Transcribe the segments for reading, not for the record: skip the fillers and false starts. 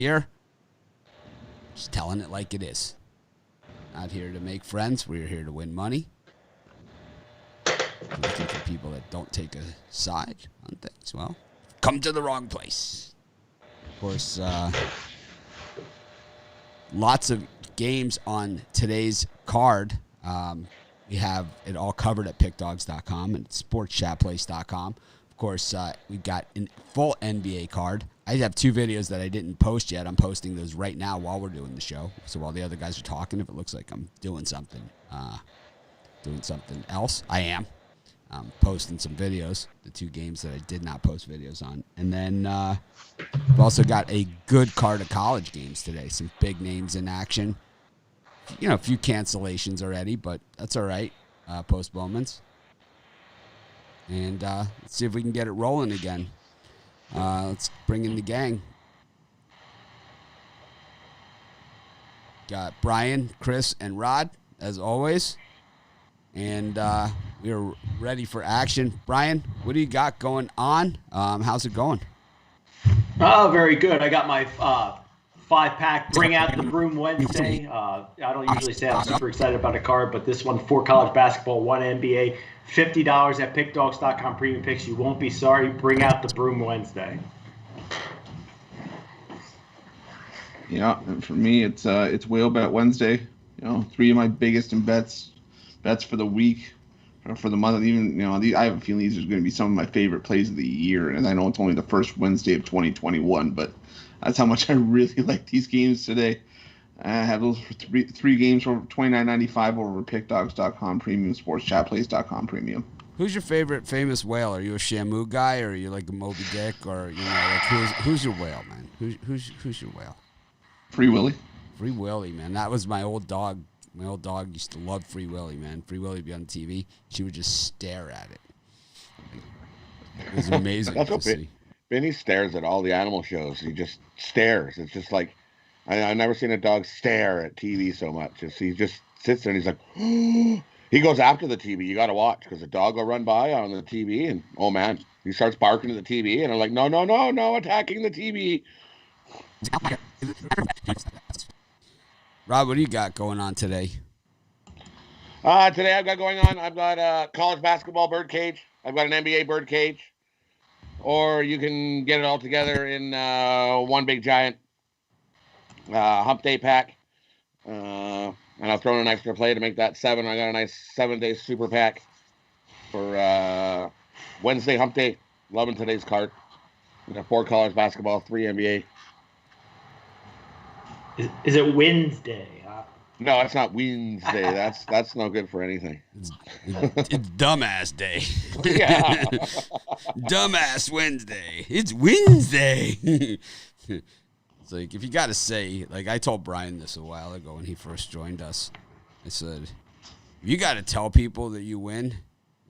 here. Just telling it like it is. Not here to make friends. We're here to win money. Looking for people that don't take a side on things. Well, come to the wrong place. Of course, lots of games on today's card. We have it all covered at pickdogs.com and sportschatplace.com. Of course, we got a full NBA card. I have 2 videos that I didn't post yet. I'm posting those right now while we're doing the show. So while the other guys are talking, if it looks like I'm doing something else, I am. Posting some videos, the 2 games that I did not post videos on. And then we've also got a good card of college games today. Some big names in action. You know, a few cancellations already, but that's all right. Postponements. And let's see if we can get it rolling again. Let's bring in the gang. Got Brian, Chris, and Rod, as always. And we are ready for action. Brian, what do you got going on? How's it going? Oh, very good. I got my 5-pack Bring Out the Broom Wednesday. I don't usually say I'm super excited about a card, but this one, 4 college basketball, 1 NBA, $50 at pickdogs.com premium picks. You won't be sorry. Bring out the Broom Wednesday. Yeah, and for me, it's whale bet Wednesday. You know, 3 of my biggest bets for the week, or for the month. Even, you know, I have a feeling these are going to be some of my favorite plays of the year. And I know it's only the first Wednesday of 2021, but that's how much I really like these games today. I have those three games for $29.95 over pickdogs.com premium, sportschatplace.com premium. Who's your favorite famous whale? Are you a Shamu guy, or are you like a Moby Dick, or you know, like who's your whale, man? Who's your whale? Free Willy. Free Willy, man. That was my old dog. My old dog used to love Free Willy, man. Free Willy would be on TV. She would just stare at it. It was amazing to see. Benny stares at all the animal shows. He just stares. It's just like, I've never seen a dog stare at TV so much. He just sits there and he's like, he goes after the TV. You got to watch, because the dog will run by on the TV and, oh man, he starts barking at the TV and I'm like, no, attacking the TV. Rob, what do you got going on today? Today I've got a college basketball birdcage. I've got an NBA birdcage. Or you can get it all together in one big giant hump day pack. And I'll throw in an extra play to make that 7. I got a nice 7-day super pack for Wednesday hump day. Loving today's card. We got 4 college basketball, 3 NBA. Is it Wednesday? No, it's not Wednesday. That's no good for anything. It's dumbass day. Yeah. Dumbass Wednesday. It's Wednesday. It's like, if you got to say, like I told Brian this a while ago when he first joined us, I said, if you got to tell people that you win,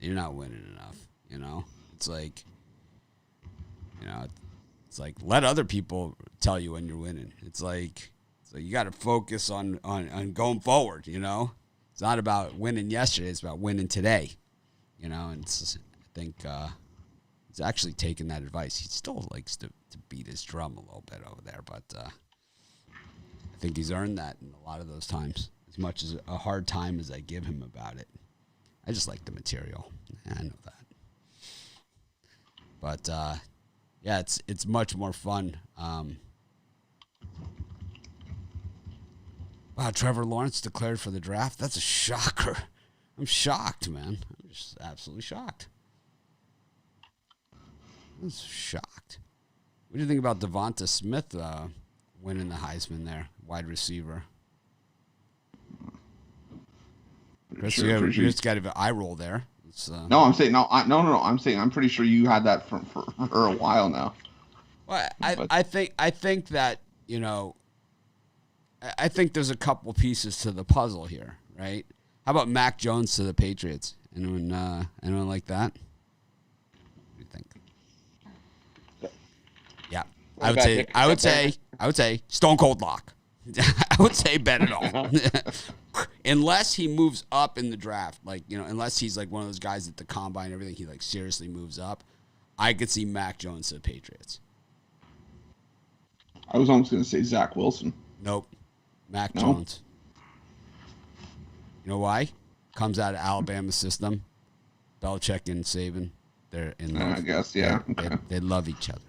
you're not winning enough. You know, it's like, let other people tell you when you're winning. It's like, so you got to focus on going forward, you know. It's not about winning yesterday. It's about winning today, you know. And I think he's actually taken that advice. He still likes to beat his drum a little bit over there, but I think he's earned that in a lot of those times. As much as a hard time as I give him about it, I just like the material. I know that. But, yeah, it's much more fun. Wow, Trevor Lawrence declared for the draft. That's a shocker. I'm shocked, man. I'm just absolutely shocked. I'm shocked. What do you think about Devonta Smith winning the Heisman there, wide receiver? Chris, you just got an eye roll there. No, I'm saying no. I'm saying I'm pretty sure you had that for a while now. Well, I think that, you know, I think there's a couple pieces to the puzzle here, right? How about Mac Jones to the Patriots? Anyone like that? What do you think? Yeah, I would say stone cold lock. I would say bet it all. Unless he moves up in the draft, like, you know, unless he's like one of those guys at the combine and everything, he like seriously moves up. I could see Mac Jones to the Patriots. I was almost going to say Zach Wilson. Nope. Mac No? Jones. You know why? Comes out of Alabama system. Belichick and Saban. They're in love. I guess, yeah. They love each other.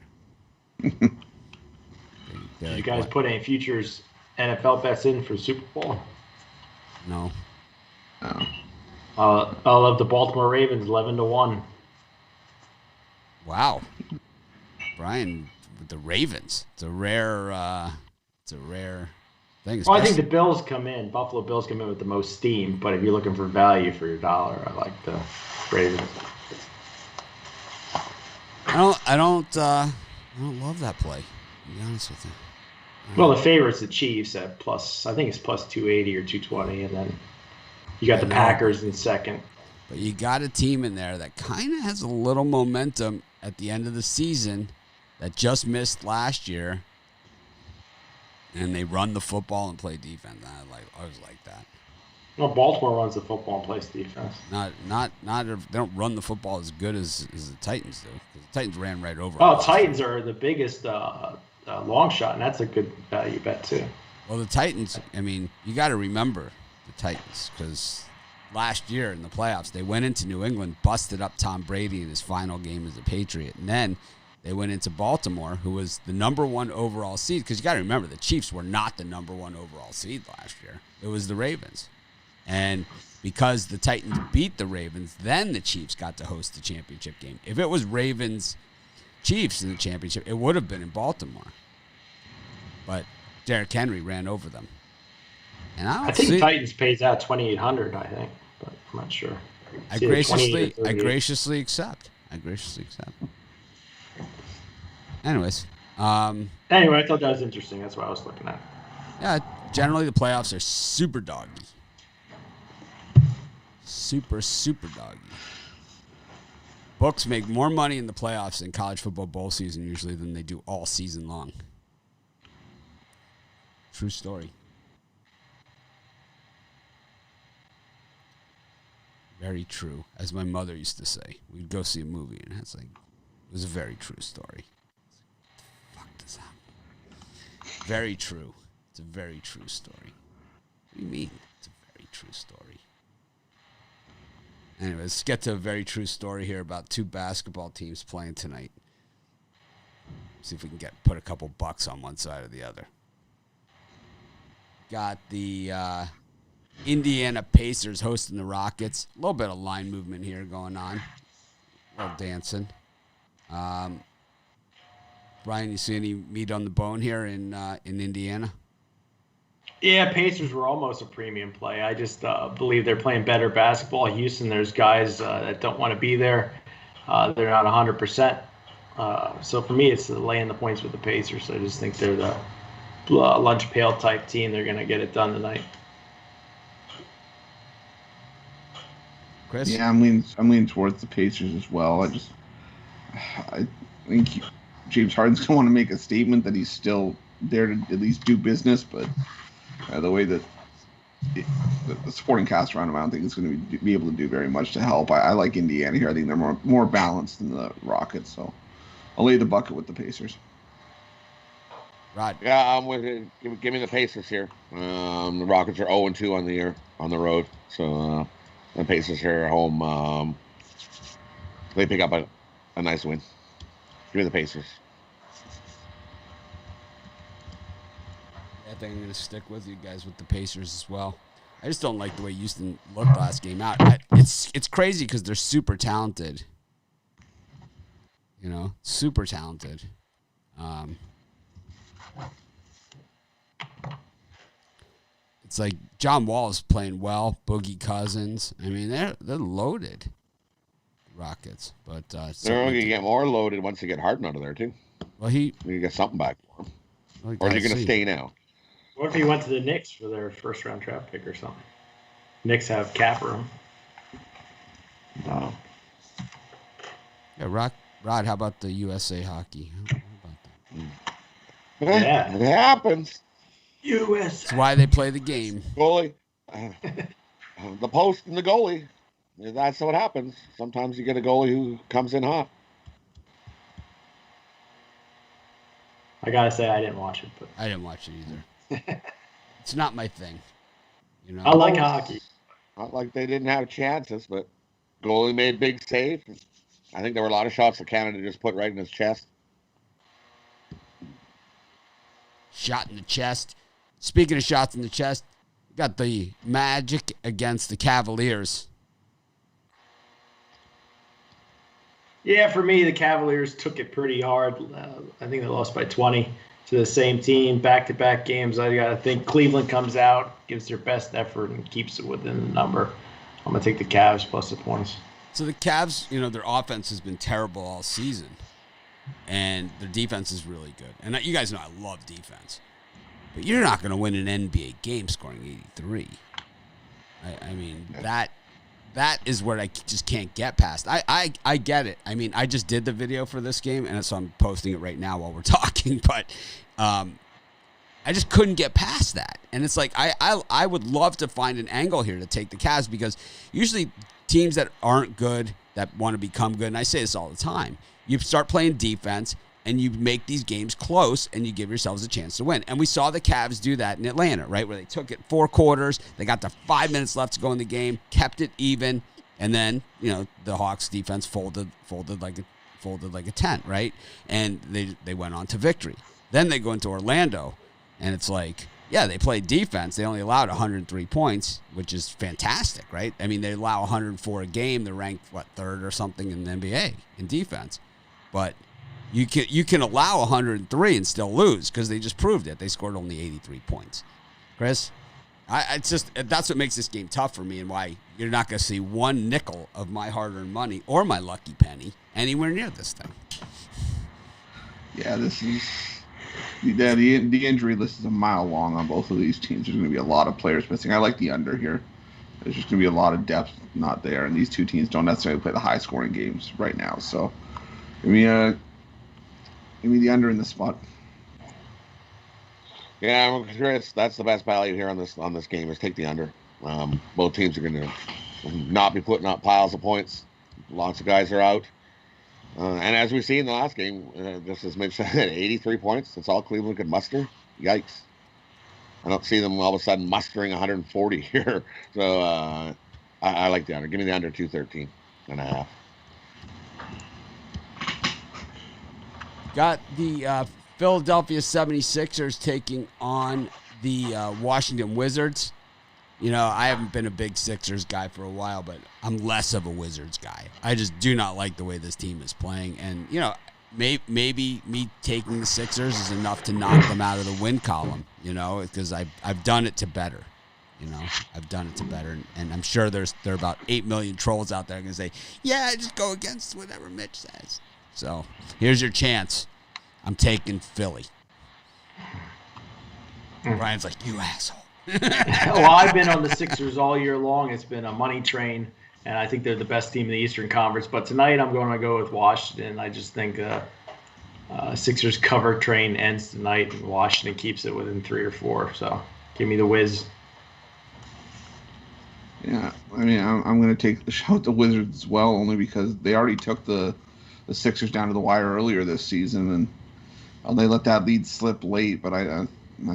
Did you guys put any futures NFL bets in for Super Bowl? No. No. I love the Baltimore Ravens 11-1. Wow. Brian with the Ravens. It's a rare thing. Well, I think the Bills come in. Buffalo Bills come in with the most steam, but if you're looking for value for your dollar, I like the Ravens. I don't love that play, to be honest with you. Well, the favorite's the Chiefs at plus, I think it's plus 280 or 220, and then you got the Packers in second. But you got a team in there that kind of has a little momentum at the end of the season that just missed last year, and they run the football and play defense. I always like that. Well, Baltimore runs the football and plays defense. Not they don't run the football as good as the Titans do. The Titans ran right over. Oh, Titans are the biggest long shot, and that's a good value bet too. Well, the Titans. I mean, you got to remember the Titans because last year in the playoffs they went into New England, busted up Tom Brady in his final game as a Patriot, and then they went into Baltimore, who was the number 1 overall seed. Because you got to remember the Chiefs were not the number 1 overall seed last year. It was the Ravens. And because the Titans beat the Ravens, then the Chiefs got to host the championship game. If it was Ravens-Chiefs in the championship, it would have been in Baltimore. But Derrick Henry ran over them. And I think Titans pays out $2,800, I think, but I'm not sure. I graciously accept. Anyways. Anyway, I thought that was interesting. That's what I was looking at. Yeah, generally the playoffs are super doggy. Super doggy. Books make more money in the playoffs in college football bowl season usually than they do all season long. True story. Very true. As my mother used to say, we'd go see a movie and it was a very true story. What the fuck does that mean? Very true. It's a very true story. What do you mean? It's a very true story. Anyway, let's get to a very true story here about 2 basketball teams playing tonight. See if we can put a couple bucks on one side or the other. Got the Indiana Pacers hosting the Rockets. A little bit of line movement here going on. A little dancing. Brian, you see any meat on the bone here in Indiana? Yeah, Pacers were almost a premium play. I just believe they're playing better basketball. Houston, there's guys that don't want to be there. They're not 100%. So for me, it's laying the points with the Pacers. I just think they're the lunch pail type team. They're going to get it done tonight. Chris? Yeah, I'm leaning towards the Pacers as well. I think James Harden's going to want to make a statement that he's still there to at least do business, but the way that the supporting cast around him, I don't think it's going to be able to do very much to help. I like Indiana here. I think they're more balanced than the Rockets, so I'll lay the bucket with the Pacers. Rod. Yeah, I'm with it. Give me the Pacers here. The Rockets are 0-2 on the year on the road, so the Pacers here at home. They pick up a nice win. Give me the Pacers. I think I'm going to stick with you guys with the Pacers as well. I just don't like the way Houston looked last game out. It's crazy because they're super talented. You know, super talented. It's like John Wall is playing well. Boogie Cousins. I mean, they're loaded. Rockets, but they're going to get more loaded once they get Harden out of there too. Well, you get something back for him, or is he going to stay now? What if he went to the Knicks for their first round draft pick or something? Knicks have cap room. No. Yeah, Rod, how about the USA hockey? How about that? Yeah, it happens. US. That's why they play the game. Goalie, the post and the goalie. That's what happens. Sometimes you get a goalie who comes in hot. I gotta say I didn't watch it, but I didn't watch it either. It's not my thing. You know, I like hockey. Not like they didn't have chances, but goalie made big save. I think there were a lot of shots that Canada just put right in his chest. Shot in the chest. Speaking of shots in the chest, we got the Magic against the Cavaliers. Yeah, for me, the Cavaliers took it pretty hard. I think they lost by 20 to the same team, back-to-back games. I got to think Cleveland comes out, gives their best effort, and keeps it within the number. I'm going to take the Cavs plus the points. So the Cavs, you know, their offense has been terrible all season, and their defense is really good. And you guys know I love defense. But you're not going to win an NBA game scoring 83. I mean, that is what I just can't get past. I get it. I mean, I just did the video for this game, and so I'm posting it right now while we're talking. But I just couldn't get past that. And it's like I would love to find an angle here to take the Cavs, because usually teams that aren't good, that want to become good, and I say this all the time, you start playing defense, and you make these games close, and you give yourselves a chance to win. And we saw the Cavs do that in Atlanta, right, where they took it 4 quarters, they got to 5 minutes left to go in the game, kept it even, and then, you know, the Hawks defense folded like a tent, right? And they went on to victory. Then they go into Orlando, and it's like, yeah, they played defense. They only allowed 103 points, which is fantastic, right? I mean, they allow 104 a game. They're ranked, third or something in the NBA in defense. But you can allow 103 and still lose, because they just proved it. They scored only 83 points. Chris, that's what makes this game tough for me, and why you're not going to see one nickel of my hard-earned money or my lucky penny anywhere near this thing. Yeah, this is the injury list is a mile long on both of these teams. There's going to be a lot of players missing. I like the under here. There's just going to be a lot of depth not there, and these two teams don't necessarily play the high-scoring games right now. So, give me the under in this spot. Yeah, I'm curious. That's the best value here on this game, is take the under. Both teams are going to not be putting up piles of points. Lots of guys are out. And as we see in the last game, just as Mitch said, 83 points. That's all Cleveland could muster. Yikes. I don't see them all of a sudden mustering 140 here. So I like the under. Give me the under 213.5. Got the Philadelphia 76ers taking on the Washington Wizards. You know, I haven't been a big Sixers guy for a while, but I'm less of a Wizards guy. I just do not like the way this team is playing. And, you know, maybe me taking the Sixers is enough to knock them out of the win column, you know, because I've done it to better. You know, I've done it to better. And I'm sure there are about 8 million trolls out there going to say, yeah, just go against whatever Mitch says. So here's your chance. I'm taking Philly. Brian's like, you asshole. Well, I've been on the Sixers all year long. It's been a money train, and I think they're the best team in the Eastern Conference. But tonight I'm going to go with Washington. I just think Sixers cover train ends tonight, and Washington keeps it within 3 or 4. So give me the Wiz. Yeah, I mean, I'm going to shout the Wizards as well, only because they already took the Sixers down to the wire earlier this season, and they let that lead slip late. But I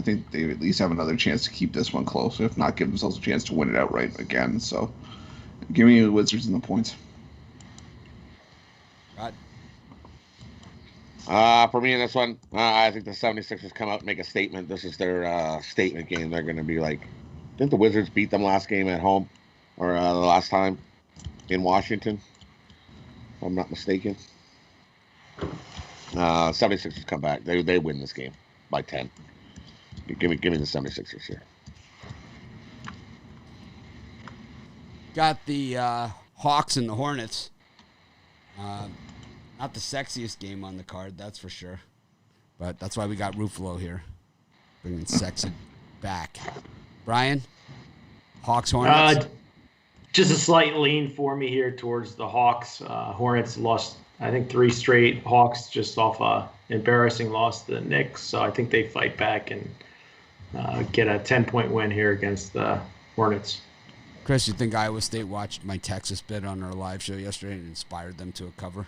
think they at least have another chance to keep this one close, if not give themselves a chance to win it outright again. So give me the Wizards and the points. God. For me in this one, I think the 76ers come out and make a statement. This is their statement game. They're going to be like, didn't the Wizards beat them last game at home, or the last time in Washington, if I'm not mistaken? 76ers come back. They win this game by 10. Give me the 76ers here. Got the Hawks and the Hornets. Not the sexiest game on the card, that's for sure. But that's why we got Ruffalo here, bringing sexy back. Brian, Hawks, Hornets? Just a slight lean for me here towards the Hawks. Hornets lost, I think, 3 straight. Hawks just off a embarrassing loss to the Knicks. So I think they fight back and get a 10-point win here against the Hornets. Chris, you think Iowa State watched my Texas bit on our live show yesterday and inspired them to a cover?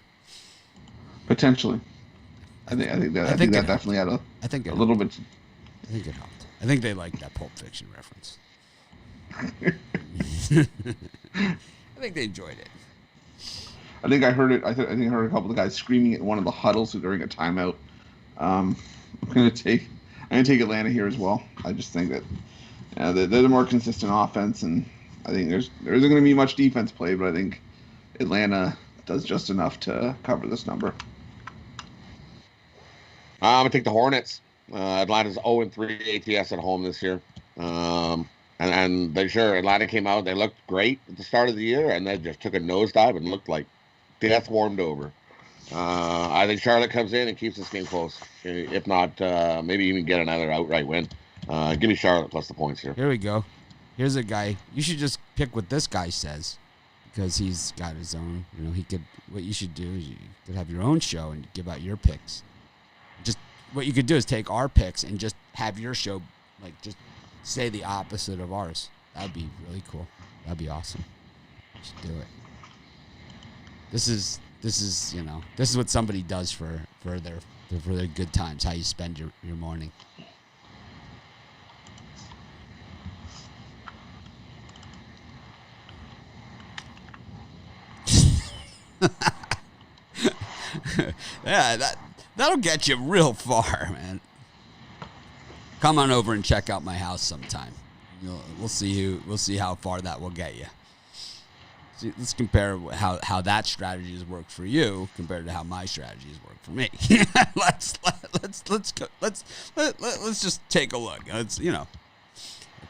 Potentially. I think that definitely had a little bit. I think it helped. I think they liked that Pulp Fiction reference. I think they enjoyed it. I think I heard it. I think I heard a couple of guys screaming at one of the huddles during a timeout. I'm gonna take Atlanta here as well. I just think that they're the more consistent offense, and I think there isn't going to be much defense played, but I think Atlanta does just enough to cover this number. I'm gonna take the Hornets. Atlanta's 0-3 ATS at home this year, and Atlanta came out. They looked great at the start of the year, and they just took a nosedive and looked like death warmed over. I think Charlotte comes in and keeps this game close. If not, maybe even get another outright win. Give me Charlotte plus the points here. Here we go. Here's a guy. You should just pick what this guy says, because he's got his own. What you should do is you could have your own show and give out your picks. Just what you could do is take our picks and just have your show, just say the opposite of ours. That'd be really cool. That'd be awesome. You should do it. This is what somebody does for their good times. How you spend your morning. Yeah, that'll get you real far, man. Come on over and check out my house sometime. We'll see how far that will get you. See, let's compare how that strategy has worked for you compared to how my strategy has worked for me. Let's just take a look.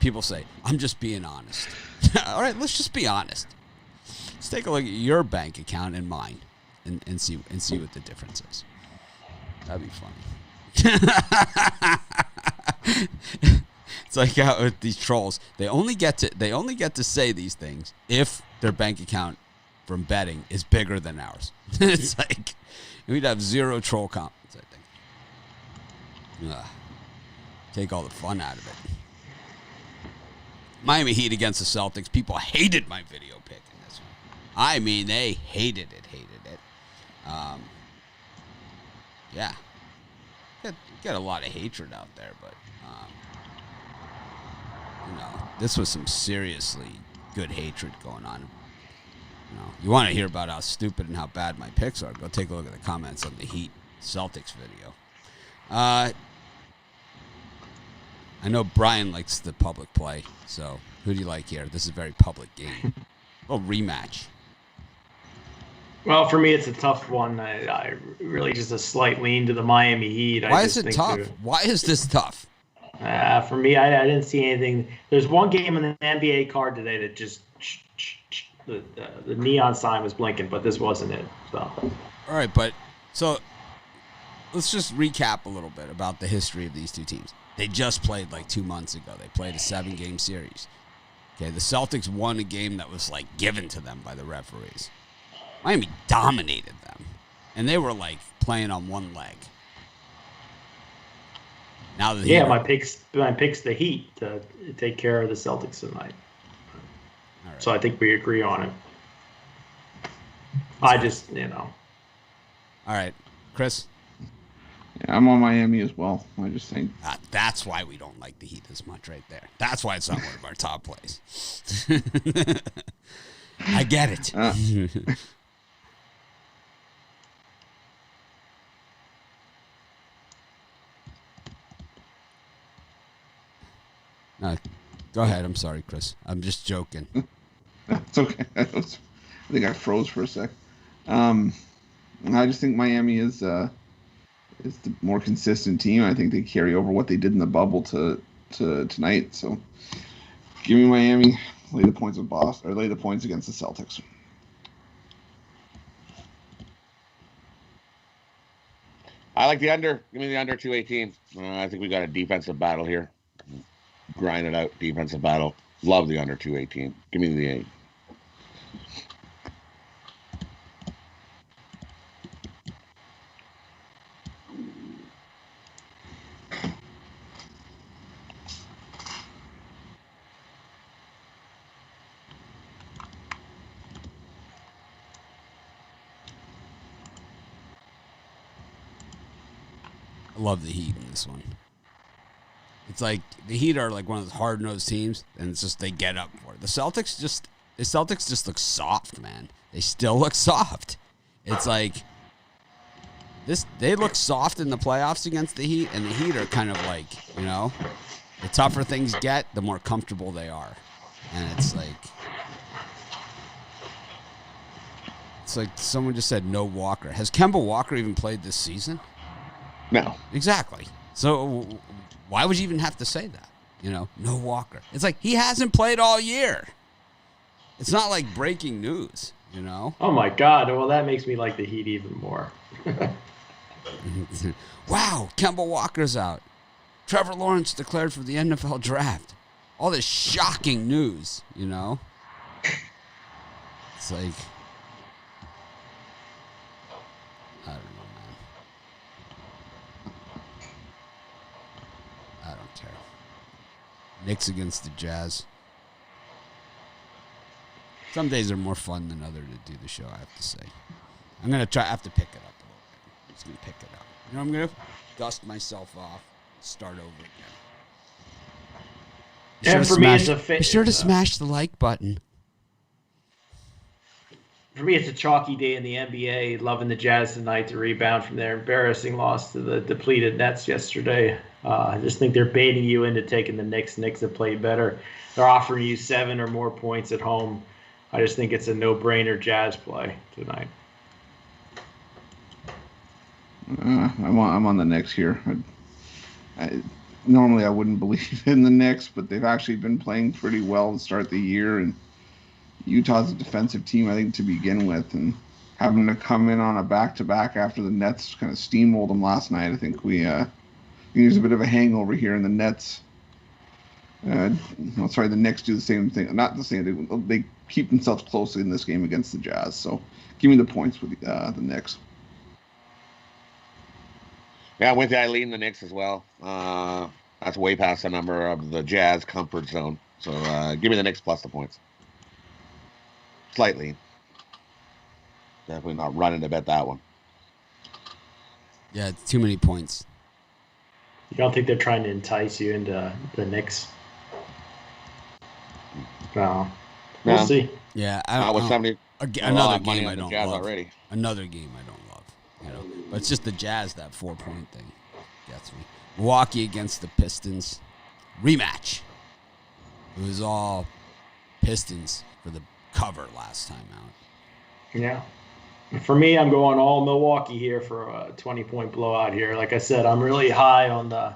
People say I'm just being honest. All right, let's just be honest. Let's take a look at your bank account and mine, and see what the difference is. That'd be funny. It's like out with these trolls. They only get to say these things if their bank account from betting is bigger than ours. It's like we'd have zero troll comments, I think. Take all the fun out of it. Miami Heat against the Celtics. People hated my video pick in this one. I mean, they hated it. Yeah. Get a lot of hatred out there, but this was some seriously good hatred going on. You want to hear about how stupid and how bad my picks are, go take a look at the comments on the Heat Celtics video. I know Brian likes the public play, so who do you like here? This is a very public game. A rematch. Well, for me, it's a tough one. I really just a slight lean to the Miami Heat. Why is it tough? Why is this tough? For me, I didn't see anything. There's one game in the NBA card today that just the neon sign was blinking, but this wasn't it. So. All right, so let's just recap a little bit about the history of these two teams. They just played 2 months ago. They played a 7-game series. Okay, the Celtics won a game that was given to them by the referees. Miami dominated them, and they were playing on one leg. Now my picks the Heat to take care of the Celtics tonight. All right. So I think we agree on it. I just All right, Chris. Yeah, I'm on Miami as well. I just think that's why we don't like the Heat as much, right there. That's why it's not one of our top plays. I get it. Go ahead. I'm sorry, Chris. I'm just joking. It's okay. I think I froze for a sec. I just think Miami is the more consistent team. I think they carry over what they did in the bubble to tonight. So give me Miami. Lay the points with Boston, or lay the points against the Celtics. I like the under. Give me the under 218. I think we got a defensive battle here. Grind it out, defensive battle. Love the under 218. Give me the 8. love the Heat in this one. It's like the Heat are like one of those hard-nosed teams, and it's just they get up for it. The Celtics just look soft, man. They still look soft. It's like they look soft in the playoffs against the Heat, and the Heat are kind of like, the tougher things get, the more comfortable they are. And it's like someone just said no Walker. Has Kemba Walker even played this season? No. Exactly. So why would you even have to say that? No Walker. It's like he hasn't played all year. It's not like breaking news, Oh, my God. Well, that makes me like the Heat even more. Wow, Kemba Walker's out. Trevor Lawrence declared for the NFL draft. All this shocking news, It's like, I don't know, man. I don't care. Knicks against the Jazz. Some days are more fun than others to do the show, I have to say. I'm going to have to pick it up a little bit. I'm just going to pick it up. I'm going to dust myself off, start over again. And for me, it's be sure to smash the like button. For me, it's a chalky day in the NBA. Loving the Jazz tonight to rebound from their embarrassing loss to the depleted Nets yesterday. I just think they're baiting you into taking the Knicks. Knicks have played better. They're offering you 7 or more points at home. I just think it's a no-brainer Jazz play tonight. I'm on the Knicks here. Normally I wouldn't believe in the Knicks, but they've actually been playing pretty well to start the year, and Utah's a defensive team, I think, to begin with, and having to come in on a back-to-back after the Nets kind of steamrolled them last night, I think there's a bit of a hangover here, and the Nets, the Knicks do the same thing. Not the same, they keep themselves close in this game against the Jazz, so give me the points with the Knicks. Yeah, with I lean the Knicks as well. That's way past the number of the Jazz comfort zone. So give me the Knicks plus the points. Slightly. Definitely not running to bet that one. Yeah, it's too many points. You don't think they're trying to entice you into the Knicks? No. We'll see. Yeah, another game I don't love. Another game I don't love. But it's just the Jazz, that 4-point thing gets me. Milwaukee against the Pistons. Rematch. It was all Pistons for the cover last time out. Yeah. For me, I'm going all Milwaukee here for a 20-point blowout here. Like I said, I'm really high on the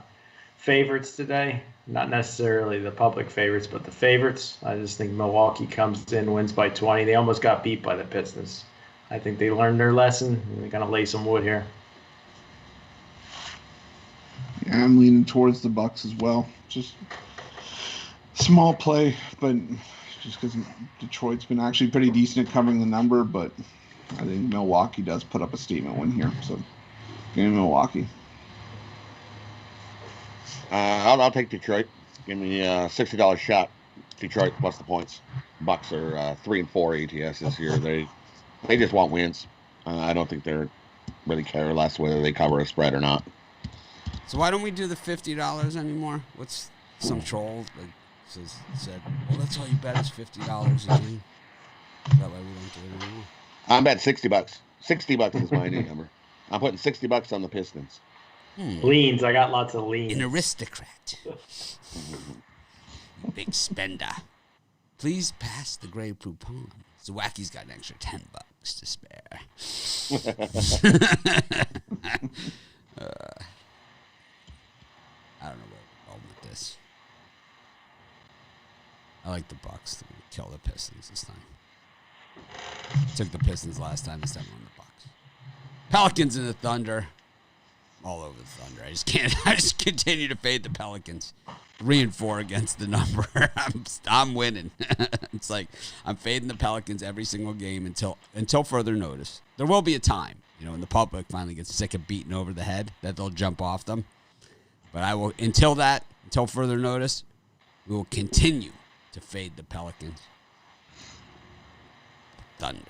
favorites today. Not necessarily the public favorites, but the favorites. I just think Milwaukee comes in, wins by 20. They almost got beat by the Pistons. I think they learned their lesson. They're going to lay some wood here. Yeah, I'm leaning towards the Bucks as well. Just small play, but just because Detroit's been actually pretty decent at covering the number, but I think Milwaukee does put up a statement win here. So give me Milwaukee. I'll take Detroit. Give me a $60 shot. Detroit plus the points. Bucks are 3-4 ATS this year. They just want wins. I don't think they're really care less whether they cover a spread or not. So why don't we do the $50 anymore? What's some troll that said, well, that's all you bet is $50 a game. That way we don't do it anymore. I'm bet $60. $60 is my new number. I'm putting $60 on the Pistons. Leans. I got lots of leans. An aristocrat. You big spender. Please pass the Grey Poupon. Zawacki's got an extra $10 to spare. I don't know where we're going with this. I like the Bucks to kill the Pistons this time. Took the Pistons last time. This time on the Bucks. Pelicans and the Thunder. All over the Thunder. I just continue to fade the Pelicans. 3-4 against the number. I'm winning. It's like I'm fading the Pelicans every single game until further notice. There will be a time, when the public finally gets sick of beating over the head, that they'll jump off them. But until further notice, we will continue to fade the Pelicans. Thunder.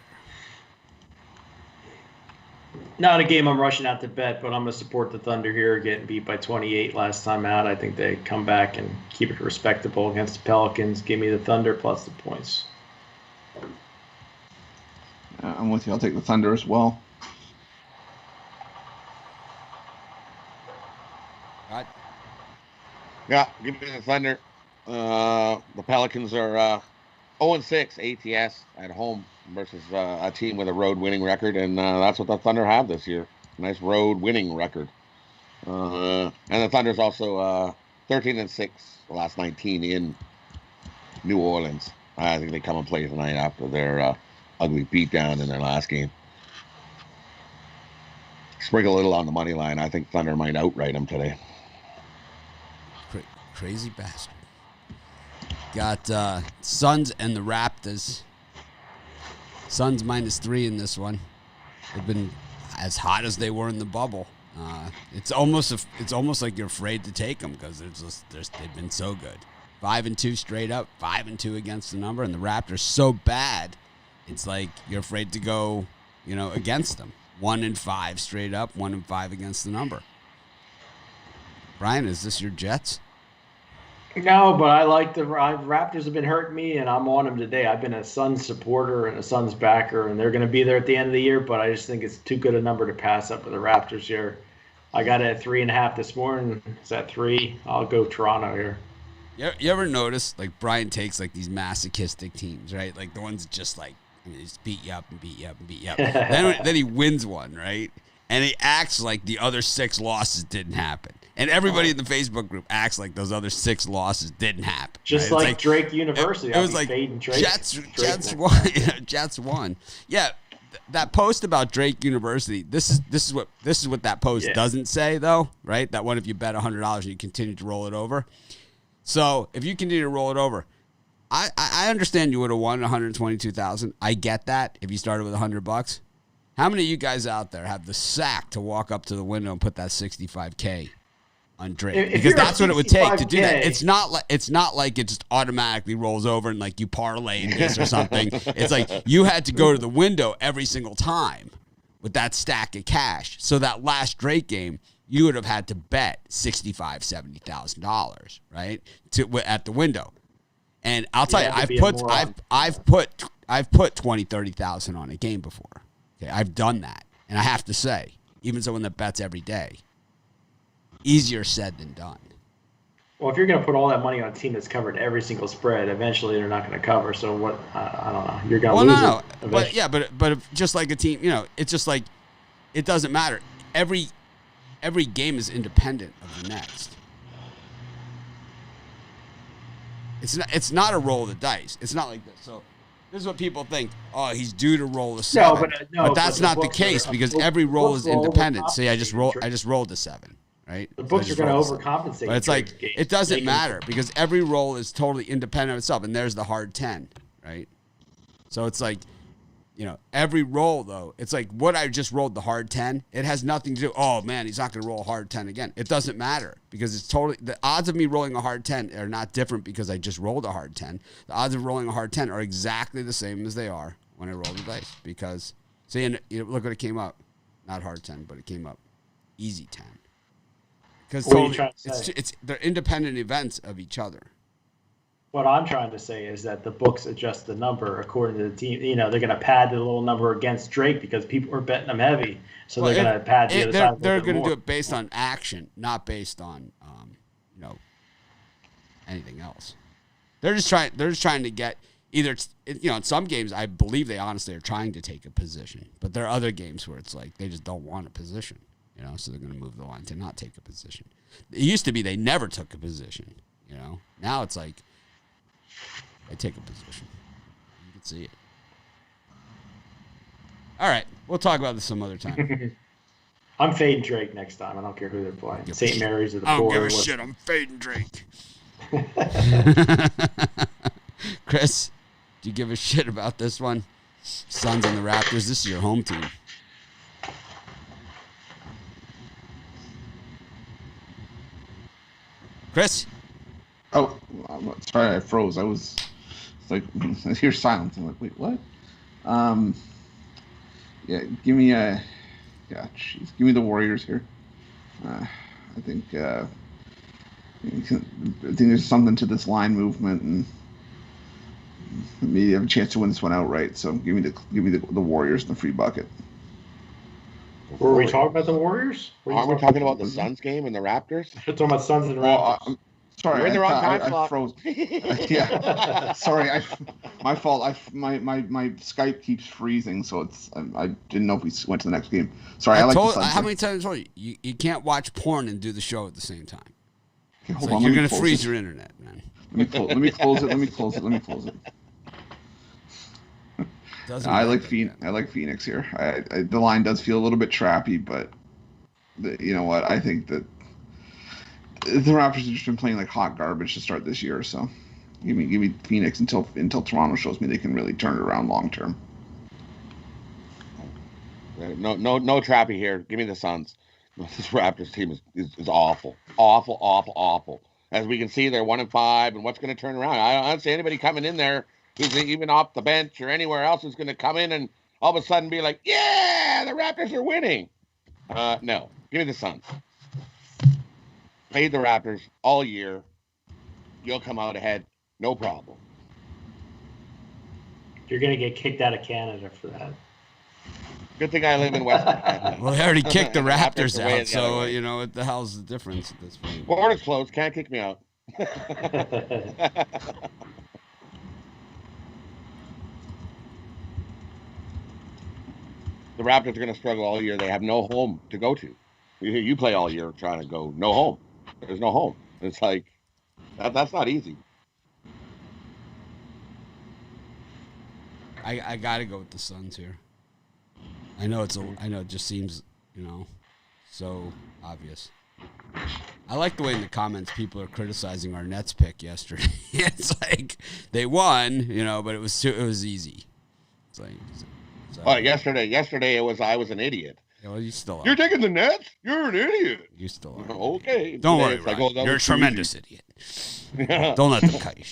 Not a game I'm rushing out to bet, but I'm going to support the Thunder here, getting beat by 28 last time out. I think they come back and keep it respectable against the Pelicans. Give me the Thunder plus the points. I'm with you. I'll take the Thunder as well. Right. Yeah, give me the Thunder. The Pelicans are 0-6 ATS at home versus a team with a road winning record, and that's what the Thunder have this year. Nice road winning record. And the Thunder's also 13-6 the last 19 in New Orleans. I think they come and play tonight after their ugly beatdown in their last game. Sprinkle a little on the money line. I think Thunder might outright them today. Crazy bastard. Got Suns and the Raptors. Suns -3 in this one. They've been as hot as they were in the bubble. It's almost like you're afraid to take them because they've been so good. 5-2 straight up, 5-2 against the number, and the Raptors so bad, it's like you're afraid to go, against them. 1-5 straight up, 1-5 against the number. Brian, is this your Jets? No, but I like the Raptors have been hurting me, and I'm on them today. I've been a Suns supporter and a Suns backer, and they're going to be there at the end of the year, but I just think it's too good a number to pass up for the Raptors here. I got it at 3.5 this morning. Is that 3? I'll go Toronto here. You ever notice, like, Brian takes, like, these masochistic teams, right? Like, the ones just, like, just beat you up and beat you up and beat you up. then he wins one, right? And he acts like the other 6 losses didn't happen. And everybody in the Facebook group acts like those other 6 losses didn't happen. Just right? like Drake University. It was like Jets won. Jets won. Yeah, that post about Drake University. This is what that post doesn't say though, right? That one if you bet $100 and you continue to roll it over. So if you continue to roll it over, I understand you would have won $122,000. I get that if you started with $100. How many of you guys out there have the sack to walk up to the window and put that $65K on Drake? Because that's what it would take to do that. It's not like it just automatically rolls over and like you parlay this or something. It's like you had to go to the window every single time with that stack of cash. So that last Drake game, you would have had to bet $65,000, $70,000, right, at the window. And I'll tell you, I've put $20,000, $30,000 on a game before. Okay, I've done that, and I have to say, even someone that bets every day, easier said than done. Well, if you're going to put all that money on a team that's covered every single spread, eventually they're not going to cover. So what? I don't know. You're going to lose it. Eventually. But if, just like a team, it's just like it doesn't matter. Every game is independent of the next. It's not a roll of the dice. It's not like this. So this is what people think. Oh, he's due to roll a 7. But that's not the case because every roll is independent. See, I just rolled a 7, right? The books are going to overcompensate. But it's like it doesn't matter because every roll is totally independent of itself, and there's the hard 10, right? So it's like, every roll though, it's like what I just rolled the hard 10. It has nothing to do. Oh man, he's not going to roll a hard 10 again. It doesn't matter because it's totally the odds of me rolling a hard 10 are not different because I just rolled a hard 10. The odds of rolling a hard 10 are exactly the same as they are when I roll the dice because see, and look what it came up, not hard 10, but it came up easy 10 because they're independent events of each other. What I'm trying to say is that the books adjust the number according to the team. They're going to pad the little number against Drake because people are betting them heavy. So they're going to pad the other side. They're going to do it based on action, not based on, anything else. They're just trying to get either, in some games, I believe they honestly are trying to take a position. But there are other games where it's like they just don't want a position, so they're going to move the line to not take a position. It used to be they never took a position, Now it's like, I take a position. You can see it. All right. We'll talk about this some other time. I'm fading Drake next time. I don't care who they're playing. St. Mary's or the 4. I don't give a shit. I'm fading Drake. Chris, do you give a shit about this one? Suns and the Raptors. This is your home team. Chris? Oh, sorry, I froze. I was like, you're silent. I'm like, wait, what? Yeah, give me Yeah, jeez. Give me the Warriors here. I think there's something to this line movement, and maybe have a chance to win this one outright. So give me the Warriors in the free bucket. Were we talking about the Warriors? Aren't we talking about the Suns game and the Raptors? We're talking about Suns and Raptors. Sorry, you're in the wrong time I slot. froze. Yeah, sorry. My fault. My Skype keeps freezing, so I didn't know if we went to the next game. Sorry. How many times I told you? You can't watch porn and do the show at the same time. Okay, Hold on, you're gonna freeze your internet, man. Let me close it. I like Phoenix here. The line does feel a little bit trappy, but you know what? I think that the Raptors have just been playing like hot garbage to start this year. So give me Phoenix until Toronto shows me they can really turn it around long term. No trappy here. Give me the Suns. This Raptors team is awful. As we can see, they're 1-5, and what's going to turn around? I don't see anybody coming in there who's even off the bench or anywhere else who's going to come in and all of a sudden be like, yeah, the Raptors are winning. No, give me the Suns. Played the Raptors all year. You'll come out ahead. No problem. You're going to get kicked out of Canada for that. Good thing I live in Western Canada. Well, they already kicked the Raptors out, so, you know, what the hell's the difference at this point? Border's closed. Can't kick me out. The Raptors are going to struggle all year. They have no home to go to. You play all year trying to go, no home. There's no home. It's like, that's not easy. I got to go with the Suns here. I know it just seems, you know, so obvious. I like the way in the comments people are criticizing our Nets pick yesterday. It's like they won, you know, but it was easy. It's like, well, yesterday it was I was an idiot. Yeah, well, you still are. You're taking the Nets? You're an idiot. You still are. Okay. Don't worry, Ryan. You're a tremendous idiot. Don't let them cut you.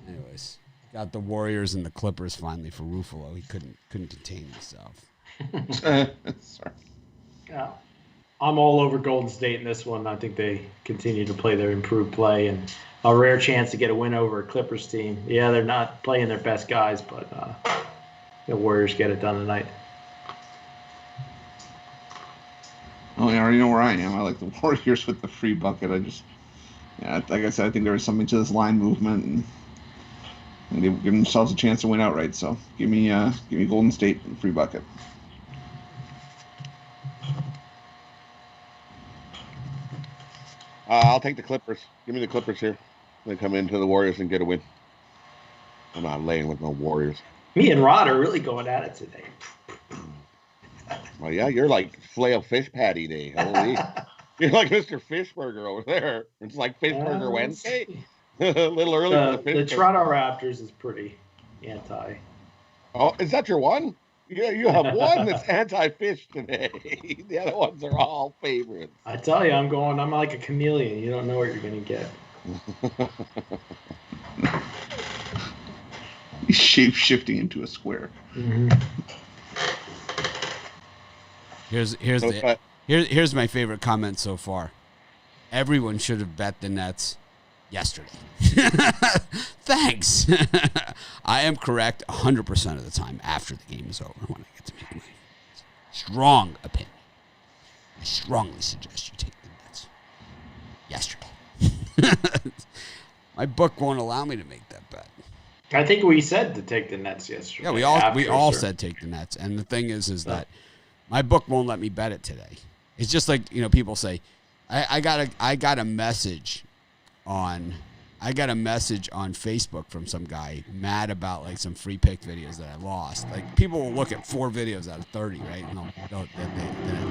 Anyways, got the Warriors and the Clippers finally for Ruffalo. He couldn't contain himself. Sorry. Yeah. I'm all over Golden State in this one. I think they continue to play their improved play and a rare chance to get a win over a Clippers team. Yeah, they're not playing their best guys, but the Warriors get it done tonight. Oh, I already know where I am. I like the Warriors with the free bucket. Like I said, I think there was something to this line movement, and they give themselves a chance to win outright. So give me Golden State and free bucket. I'll take the Clippers. Give me the Clippers here. They come into the Warriors and get a win. I'm not laying with no Warriors. Me and Rod are really going at it today. Well, yeah, you're like flail fish patty day. Holy. You're like Mr. Fishburger over there. It's like Fishburger Wednesday. A little early for the Fishburger. The Toronto Raptors is pretty anti. Oh, is that your one? Yeah, you have one that's anti-fish today. The other ones are all favorites. I tell you, I'm like a chameleon. You don't know what you're going to get. He's shape-shifting into a square. Mm-hmm. Here's my favorite comment so far. Everyone should have bet the Nets yesterday. Thanks. I am correct 100% of the time after the game is over when I get to make my strong opinion. I strongly suggest you take the Nets yesterday. My book won't allow me to make that bet. I think we said to take the Nets yesterday. Yeah, we all said take the Nets, and the thing is that my book won't let me bet it today. It's just like, you know, people say, I got a message on Facebook from some guy mad about like some free pick videos that I lost. Like people will look at 4 videos out of 30, right? And they'll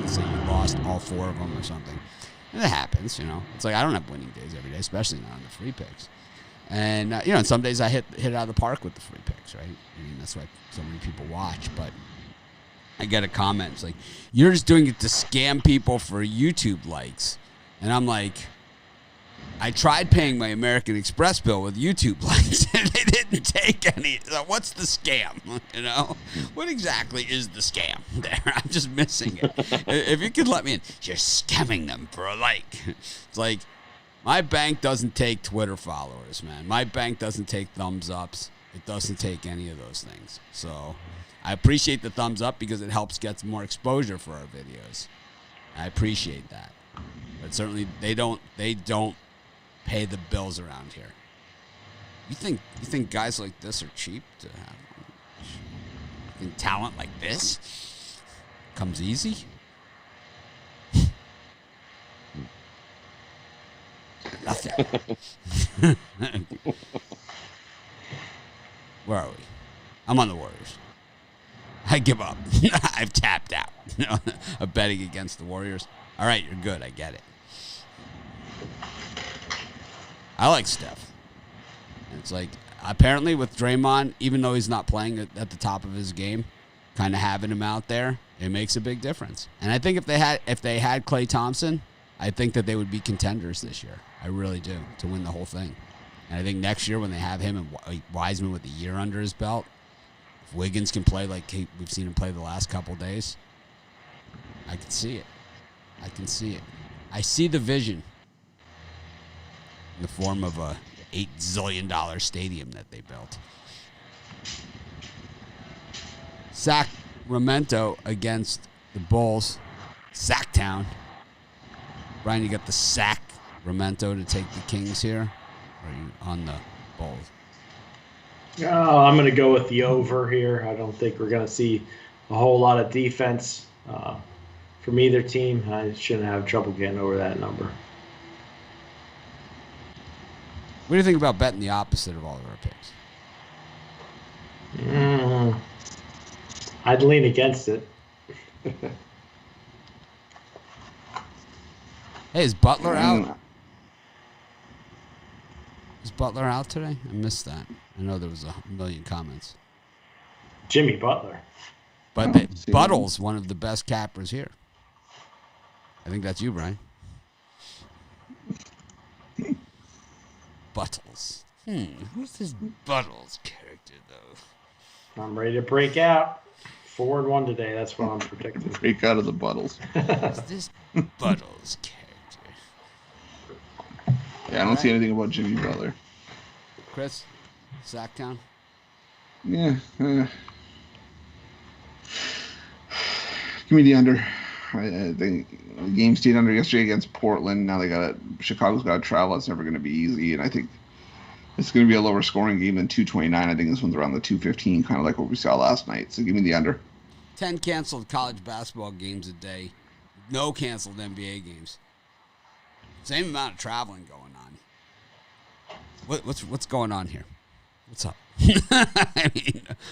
say you lost all 4 of them or something. And it happens, you know. It's like I don't have winning days every day, especially not on the free picks. And you know, and some days I hit it out of the park with the free picks, right? I mean, that's why so many people watch. But I get a comment, it's like, you're just doing it to scam people for YouTube likes. And I'm like, I tried paying my American Express bill with YouTube likes, and they didn't didn't take any. What's the scam? You know, what exactly is the scam there? I'm just missing it. If you could let me in, you're scamming them for a like. It's like my bank doesn't take Twitter followers, man. My bank doesn't take thumbs ups. It doesn't take any of those things. So I appreciate the thumbs up because it helps get more exposure for our videos. I appreciate that, but certainly they don't pay the bills around here. You think guys like this are cheap to have? You think talent like this comes easy? Nothing. Where are we? I'm on the Warriors. I give up. I've tapped out of betting against the Warriors. All right, you're good. I get it. I like Steph. It's like, apparently with Draymond, even though he's not playing at the top of his game, kind of having him out there, it makes a big difference. And I think if they had Klay Thompson, I think that they would be contenders this year. I really do, to win the whole thing. And I think next year when they have him and Wiseman with a year under his belt, if Wiggins can play like we've seen him play the last couple days, I can see it. I can see it. I see the vision in the form of a $8 zillion stadium that they built. Sacramento against the Bulls. Sacktown. Brian, you got the Sacramento to take the Kings here? Or are you on the Bulls? I'm going to go with the over here. I don't think we're going to see a whole lot of defense from either team. I shouldn't have trouble getting over that number. What do you think about betting the opposite of all of our picks? I'd lean against it. Hey, is Butler out? Is Butler out today? I missed that. I know there was a million comments. Jimmy Butler. But Buttle's one of the best cappers here. I think that's you, Brian. Buttles. Who's this Buttles character, though? I'm ready to break out. 4-1 today. That's what I'm predicting. Break out of the Buttles. Who's this Buttles character? Yeah, I don't see anything about Jimmy Butler. Chris? Sacktown? Yeah. Give me the under. I think the game stayed under yesterday against Portland. Now Chicago's got to travel. It's never going to be easy. And I think it's going to be a lower scoring game than 229. I think this one's around the 215, kind of like what we saw last night. So give me the under. 10 canceled college basketball games a day. No canceled NBA games. Same amount of traveling going on. What's going on here? What's up?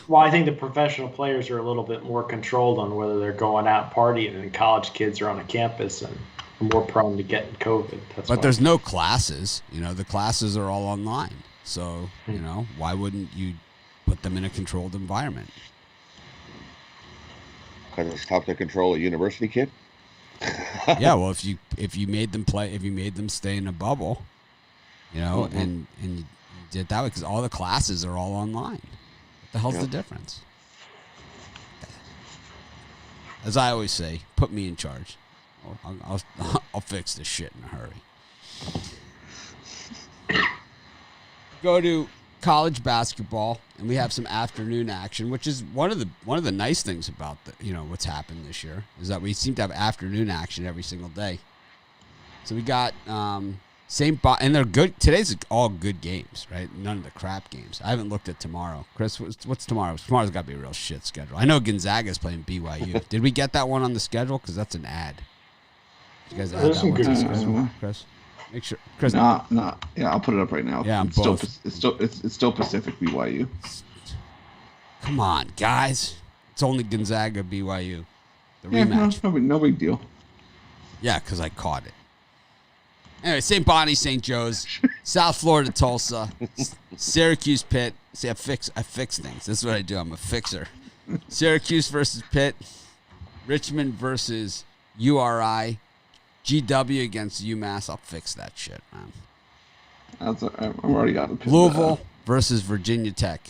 Well, I think the professional players are a little bit more controlled on whether they're going out partying, and college kids are on a campus and are more prone to getting COVID. But there's no classes. The classes are all online. So, why wouldn't you put them in a controlled environment? Because it's tough to control a university kid. Yeah, well, if you made them stay in a bubble, and you did it that way, because all the classes are all online. What the hell's the difference? As I always say, put me in charge. I'll fix this shit in a hurry. Go to college basketball, and we have some afternoon action, which is one of the nice things about what's happened this year is that we seem to have afternoon action every single day. So we got and they're good. Today's all good games, right? None of the crap games. I haven't looked at tomorrow. Chris, what's tomorrow? Tomorrow's got to be a real shit schedule. I know Gonzaga's playing BYU. Did we get that one on the schedule? Because that's an ad. Did you guys add that one to the schedule, Chris? Make sure, Chris. No. Yeah, I'll put it up right now. Yeah, it's still Pacific BYU. Come on, guys. It's only Gonzaga BYU. The rematch. No big deal. Yeah, because I caught it. Anyway, St. Bonnie, St. Joe's, South Florida, Tulsa, Syracuse, Pitt. See, I fix things. This is what I do. I'm a fixer. Syracuse versus Pitt, Richmond versus URI, GW against UMass. I'll fix that shit, man. I've already got the Pitt. Louisville versus Virginia Tech.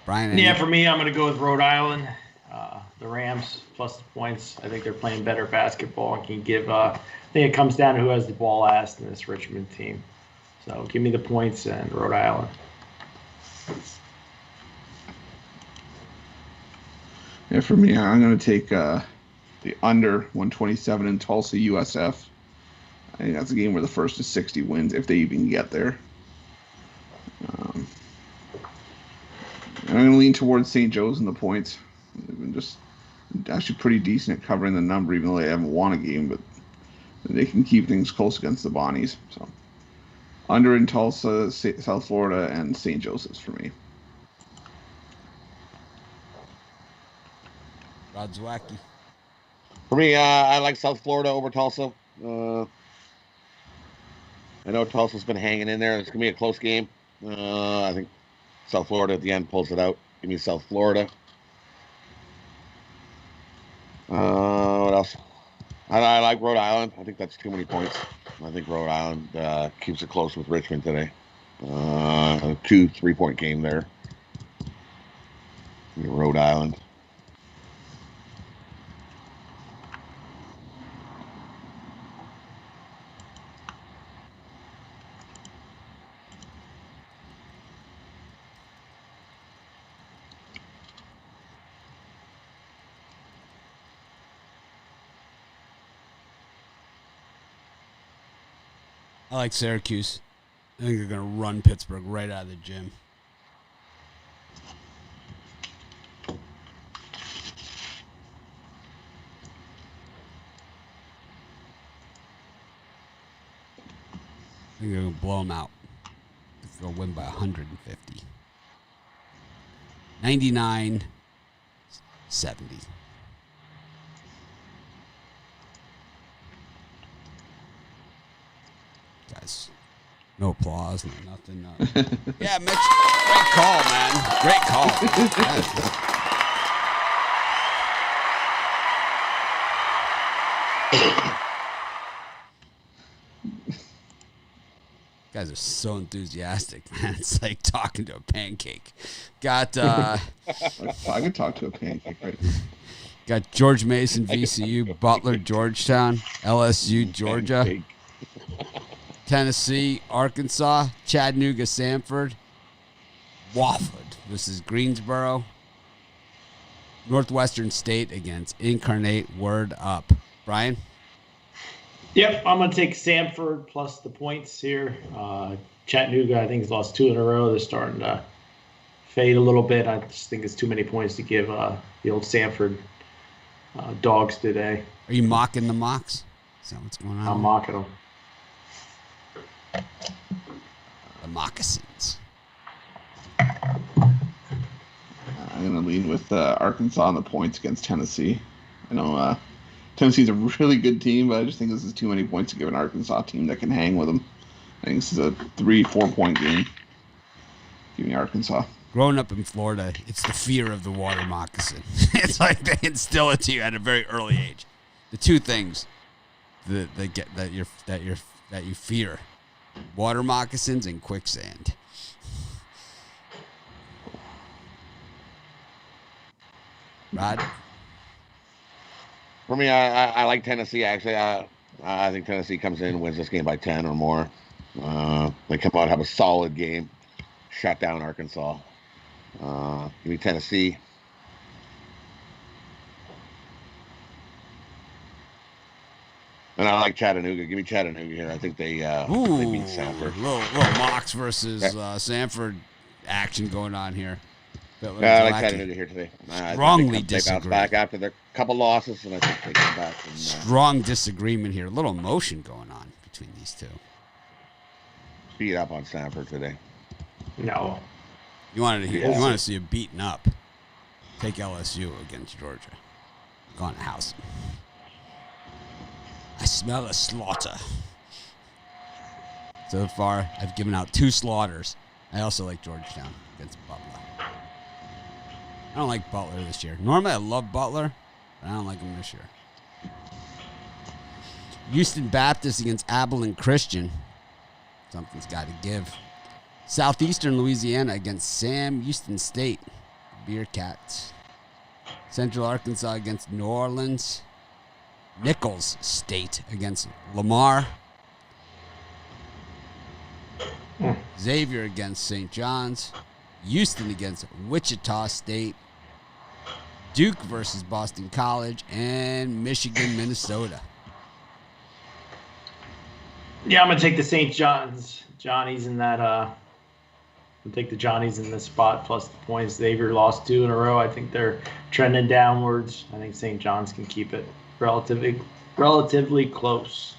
Brian? Yeah, for me, I'm going to go with Rhode Island. The Rams plus the points. I think they're playing better basketball and can give. I think it comes down to who has the ball last in this Richmond team. So give me the points and Rhode Island. Yeah, for me, I'm going to take the under 127 in Tulsa, USF. I think that's a game where the first is 60 wins, if they even get there. I'm going to lean towards St. Joe's in the points. They've been just actually pretty decent at covering the number, even though they haven't won a game, but they can keep things close against the Bonnies. So under in Tulsa, South Florida, and St. Joseph's for me. Rod Zwacky. For me, I like South Florida over Tulsa. I know Tulsa's been hanging in there. It's going to be a close game. I think South Florida at the end pulls it out. Give me South Florida. What else? I like Rhode Island. I think that's too many points. I think Rhode Island keeps it close with Richmond today. 2 3-point game there. Rhode Island. I like Syracuse. I think they're going to run Pittsburgh right out of the gym. I think they're going to blow them out. They'll win by 150. 99-70. Guys, no applause, no nothing. No. Yeah, Mitch, great call, man. Great call. Guys are so enthusiastic, man. It's like talking to a pancake. Got I could talk to a pancake right now. Got George Mason, VCU, Butler, Georgetown, LSU, Georgia, Tennessee, Arkansas, Chattanooga, Samford, Wofford versus Greensboro, Northwestern State against Incarnate. Word up. Brian? Yep, I'm going to take Samford plus the points here. Chattanooga, I think, has lost 2 in a row. They're starting to fade a little bit. I just think it's too many points to give the old Samford dogs today. Are you mocking the mocks? Is that what's going on? I'm mocking them. The moccasins. I'm going to lean with Arkansas on the points against Tennessee. I know Tennessee's a really good team, but I just think this is too many points to give an Arkansas team that can hang with them. I think this is a 3-4 point game. Give me Arkansas. Growing up in Florida, it's the fear of the water moccasin. It's like they instill it to you at a very early age. The two things that you fear: water moccasins and quicksand. Rod? For me, I like Tennessee, actually. I think Tennessee comes in and wins this game by 10 or more. They come out, have a solid game, shut down Arkansas. Give me Tennessee. And I like Chattanooga. Give me Chattanooga here. I think they beat Samford. Little Mox versus Samford action going on here. I like Chattanooga here today. Strongly they bounce disagree. back after their couple losses, and I think they come back. And, strong disagreement here. A little emotion going on between these two. Beat up on Samford today. No. You wanted to see a beaten up. Take LSU against Georgia. Go on to house. I smell a slaughter. So far, I've given out 2 slaughters. I also like Georgetown against Butler. I don't like Butler this year. Normally, I love Butler, but I don't like him this year. Houston Baptist against Abilene Christian. Something's got to give. Southeastern Louisiana against Sam Houston State. Bearcats. Central Arkansas against New Orleans. Nichols State against Lamar. Xavier against St. John's. Houston against Wichita State. Duke versus Boston College. And Michigan, Minnesota. Yeah, I'm going to take the St. Johnnies in that. I'll take the Johnnies in this spot plus the points. Xavier lost 2 in a row. I think they're trending downwards. I think St. John's can keep it relatively close.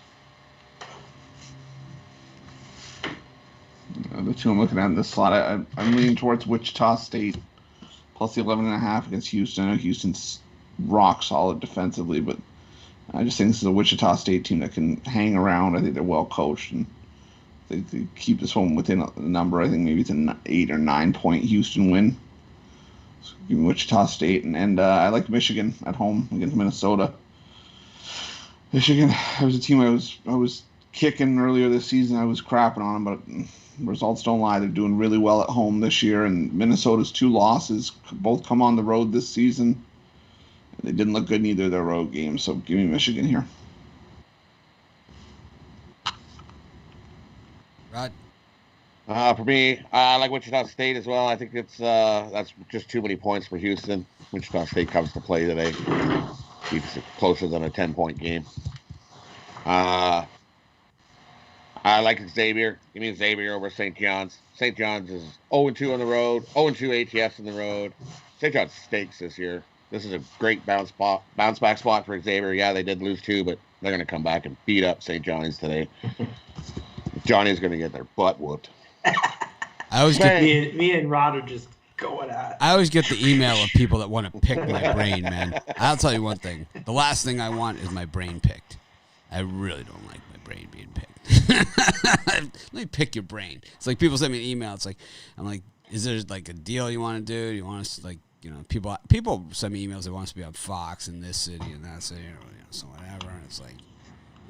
The two I'm looking at in this slot, I'm leaning towards Wichita State plus the 11.5 against Houston. I know Houston's rock solid defensively, but I just think this is a Wichita State team that can hang around. I think they're well coached, and they keep this one within a number. I think maybe it's an 8 or 9 point Houston win. So give me Wichita State, and I like Michigan at home against Minnesota. Michigan was a team I was kicking earlier this season. I was crapping on them, but results don't lie. They're doing really well at home this year, and Minnesota's 2 losses both come on the road this season. They didn't look good in either of their road games, so give me Michigan here. Rod? For me, I like Wichita State as well. I think that's just too many points for Houston. Wichita State comes to play today. Keeps it closer than a 10-point game. I like Xavier. Give me Xavier over St. John's. St. John's is 0-2 on the road, 0-2 ATS on the road. St. John's stakes this year. This is a great bounce back spot for Xavier. Yeah, they did lose 2, but they're going to come back and beat up St. Johnny's today. Johnny's going to get their butt whooped. I always get me and Rod are just going at it. I always get the email of people that want to pick my brain, man. I'll tell you one thing. The last thing I want is my brain picked. I really don't like my brain being picked. Let me pick your brain. It's like people send me an email. It's like, I'm like, is there like a deal you want to do? Do you want us to like, you know, people send me emails that want us to be on Fox in this city and that city, or, you know, so whatever. And it's like,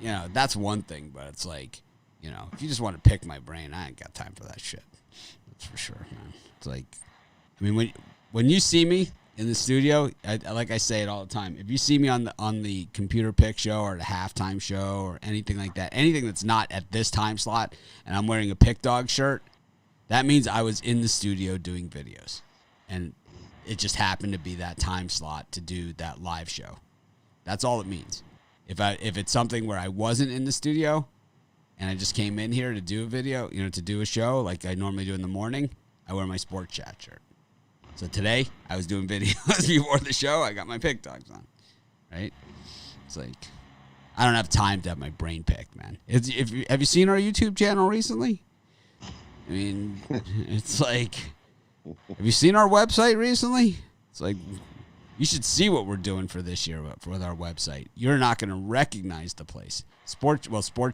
you know, that's one thing, but it's like, you know, if you just want to pick my brain, I ain't got time for that shit. That's for sure, man. It's like, I mean, when you see me in the studio, like I say it all the time, if you see me on the computer pick show or the halftime show or anything like that, anything that's not at this time slot, and I'm wearing a Pick Dog shirt, that means I was in the studio doing videos, and it just happened to be that time slot to do that live show. That's all it means. If it's something where I wasn't in the studio and I just came in here to do a video, you know, to do a show like I normally do in the morning, I wear my Sports Chat shirt. So today I was doing videos before the show. I got my Pick Dogs on, right? It's like I don't have time to have my brain picked, man. Have you seen our YouTube channel recently? I mean, it's like, have you seen our website recently? It's like, you should see what we're doing for this year with our website. You're not going to recognize the place. Sports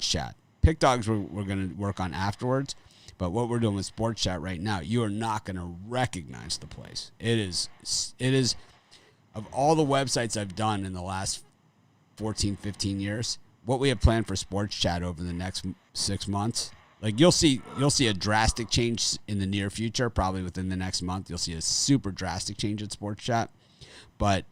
Chat. Pick Dogs we're going to work on afterwards. But what we're doing with Sports Chat right now, you are not going to recognize the place. It is, of all the websites I've done in the last 14, 15 years, what we have planned for Sports Chat over the next 6 months, like you'll see a drastic change in the near future, probably within the next month. You'll see a super drastic change at Sports Chat. But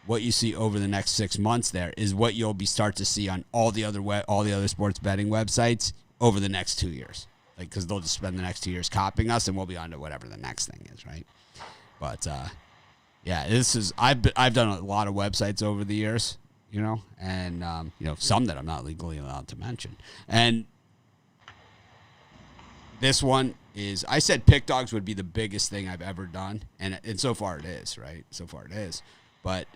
what you see over the next 6 months there is what you'll start to see on all the other sports betting websites over the next 2 years. Like, because they'll just spend the next 2 years copying us, and we'll be on to whatever the next thing is, right? But yeah, I've done a lot of websites over the years, you know, and you know, some that I'm not legally allowed to mention. And this one is, I said Pick Dogs would be the biggest thing I've ever done, and so far it is, right? So far it is. But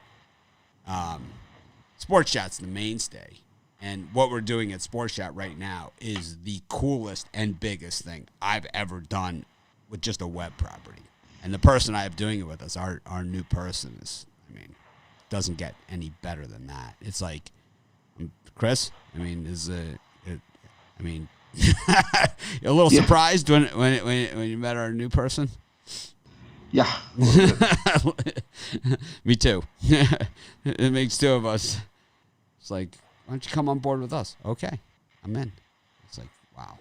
Sports Chat's the mainstay. And what we're doing at Sports Chat right now is the coolest and biggest thing I've ever done with just a web property. And the person I have doing it with us, our new person, is, I mean, doesn't get any better than that. It's like, Chris, I mean, you're a little surprised when you met our new person? Yeah. Me too. It makes 2 of us. It's like, why don't you come on board with us? Okay, I'm in. It's like, wow.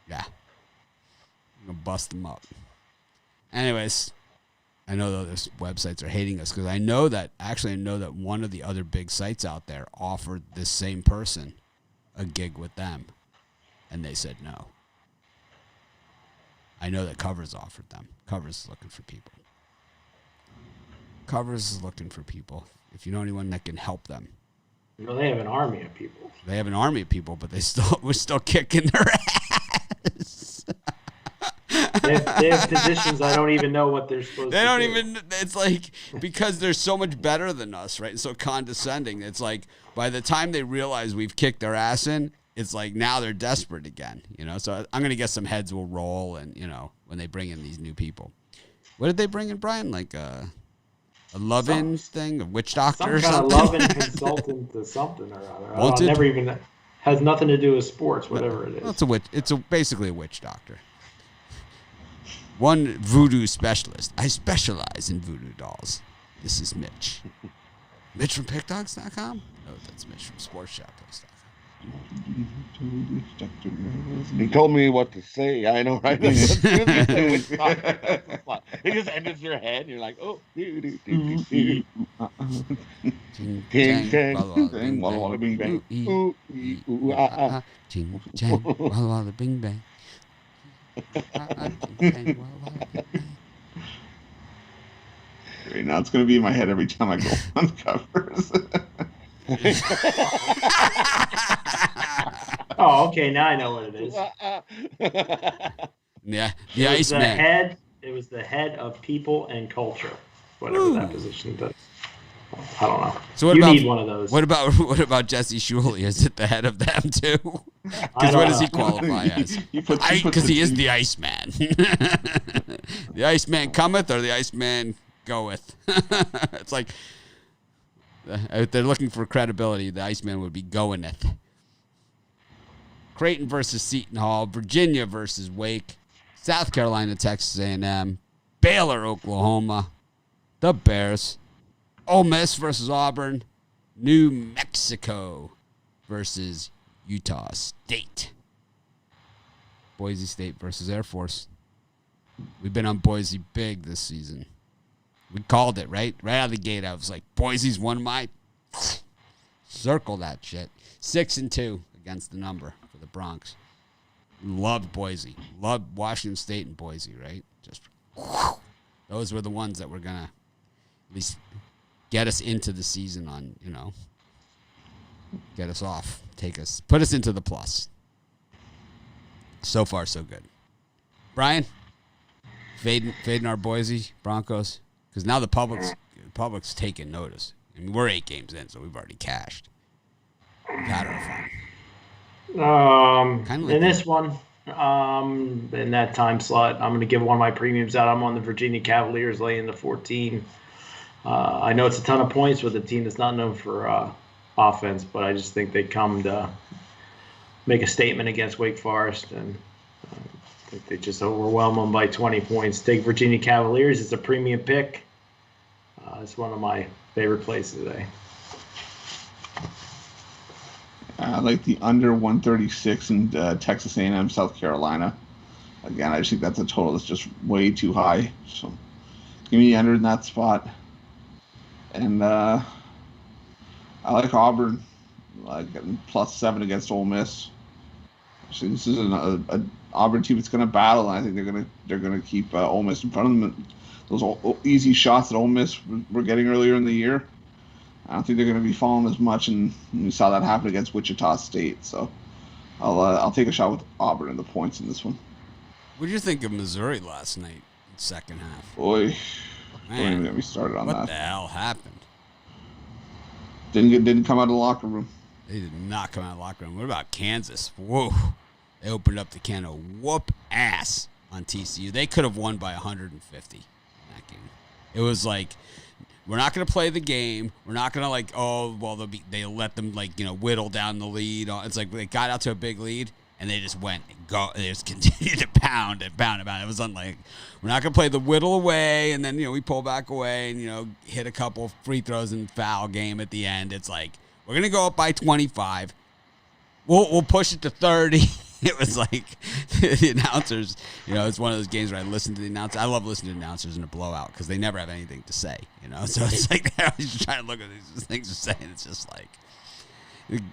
Yeah. I'm going to bust them up. Anyways, I know that those websites are hating us because I know that one of the other big sites out there offered this same person a gig with them, and they said no. I know that Covers offered them. Covers is looking for people. Covers is looking for people. If you know anyone that can help them. They have an army of people. They have an army of people, but we're still kicking their ass. They have positions I don't even know what they're supposed to do. They don't even, it's like, because they're so much better than us, right? So condescending. It's like, by the time they realize we've kicked their ass in, it's like now they're desperate again, So I'm going to guess some heads will roll and, when they bring in these new people. What did they bring in, Brian? Like a love-in thing? A witch doctor or something? Some kind of love-in consultant to something or other. Never even, has nothing to do with sports, whatever it is. Well, it's basically a witch doctor. One voodoo specialist. I specialize in voodoo dolls. This is Mitch. Mitch from PickDogs.com? No, that's Mitch from SportsShopPost.com. He told me what to say. I know, right? It just enters your head, and you're like, oh. Ting, tang, walla walla bing bang. Ooh, ooh, ah, ah. Ting, tang, walla walla bing bang. Great, now it's going to be in my head every time I go on Covers. Oh, okay. Now I know what it is. Yeah, the Iceman. It was the head of people and culture, whatever that position does. I don't know. So you need one of those. What about Jesse Shuley? Is it the head of them too? Because what does he qualify as? Because he is the Iceman. The Iceman cometh or the Iceman goeth. It's like if they're looking for credibility, the Iceman would be goingeth. Creighton versus Seton Hall, Virginia versus Wake, South Carolina, Texas A&M, Baylor, Oklahoma, the Bears, Ole Miss versus Auburn, New Mexico versus Utah State, Boise State versus Air Force. We've been on Boise big this season. We called it, right? Right out of the gate, I was like, Boise's one of my... Circle that shit. 6-2 against the number for the Bronx. Loved Boise. Loved Washington State and Boise, right? Just those were the ones that were going to at least get us into the season on, get us off. Put us into the plus. So far, so good. Brian, fading our Boise Broncos. Because now the public's taking notice. I mean, we're 8 games in, so we've already cashed. We've had our fun. In this one, in that time slot, I'm going to give one of my premiums out. I'm on the Virginia Cavaliers laying the 14. I know it's a ton of points with a team that's not known for offense, but I just think they come to make a statement against Wake Forest, and I think they just overwhelm them by 20 points. Take Virginia Cavaliers. It's a premium pick. It's one of my favorite plays today. I like the under 136 in Texas A&M, South Carolina. Again, I just think that's a total that's just way too high. So give me the under in that spot. And I like Auburn, like +7 against Ole Miss. So this is an Auburn team that's going to battle, and I think they're going to keep Ole Miss in front of them. Those easy shots that Ole Miss were getting earlier in the year, I don't think they're going to be falling as much, and we saw that happen against Wichita State. So I'll take a shot with Auburn and the points in this one. What did you think of Missouri last night in the second half? Boy, don't even get me started on that. What the hell happened? Didn't come out of the locker room. They did not come out of the locker room. What about Kansas? Whoa. They opened up the can of whoop ass on TCU. They could have won by 150 in that game. It was like, we're not going to play the game. We're not going to they let them whittle down the lead. It's like they got out to a big lead and they just went and go. They just continued to pound and pound and pound. It was unlike, we're not going to play the whittle away and then, we pull back away and, hit a couple free throws and foul game at the end. It's like, we're going to go up by 25. We'll push it to 30. it was like the announcers, it's one of those games where I listen to the announcers. I love listening to announcers in a blowout because they never have anything to say, So it's like they're always just trying to look at these things to say, and it's just like,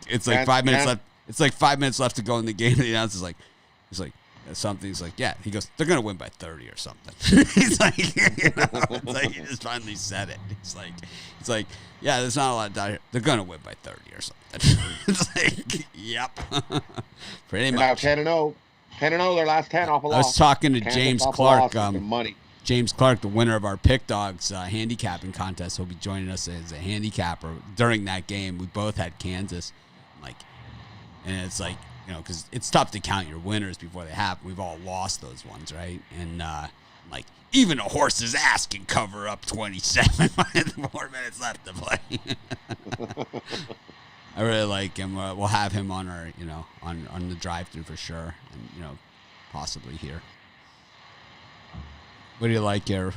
it's like 5 minutes left. It's like 5 minutes left to go in the game, and the announcer's like, something. He's like, yeah. He goes, they're gonna win by 30 or something. He's like, it's like he just finally said it. It's like, yeah. There's not a lot of doubt here. They're gonna win by 30 or something. It's like, yep, pretty much. Now 10-0, their last 10 off a loss. I was talking to James Clark. Money. James Clark, the winner of our Pick Dogs handicapping contest, will be joining us as a handicapper during that game. We both had Kansas, and it's like. Because it's tough to count your winners before they happen. We've all lost those ones, right? And, even a horse's ass can cover up 27 with 4 minutes left to play. I really like him. We'll have him on our, on the drive-thru for sure. And, possibly here. What do you like here?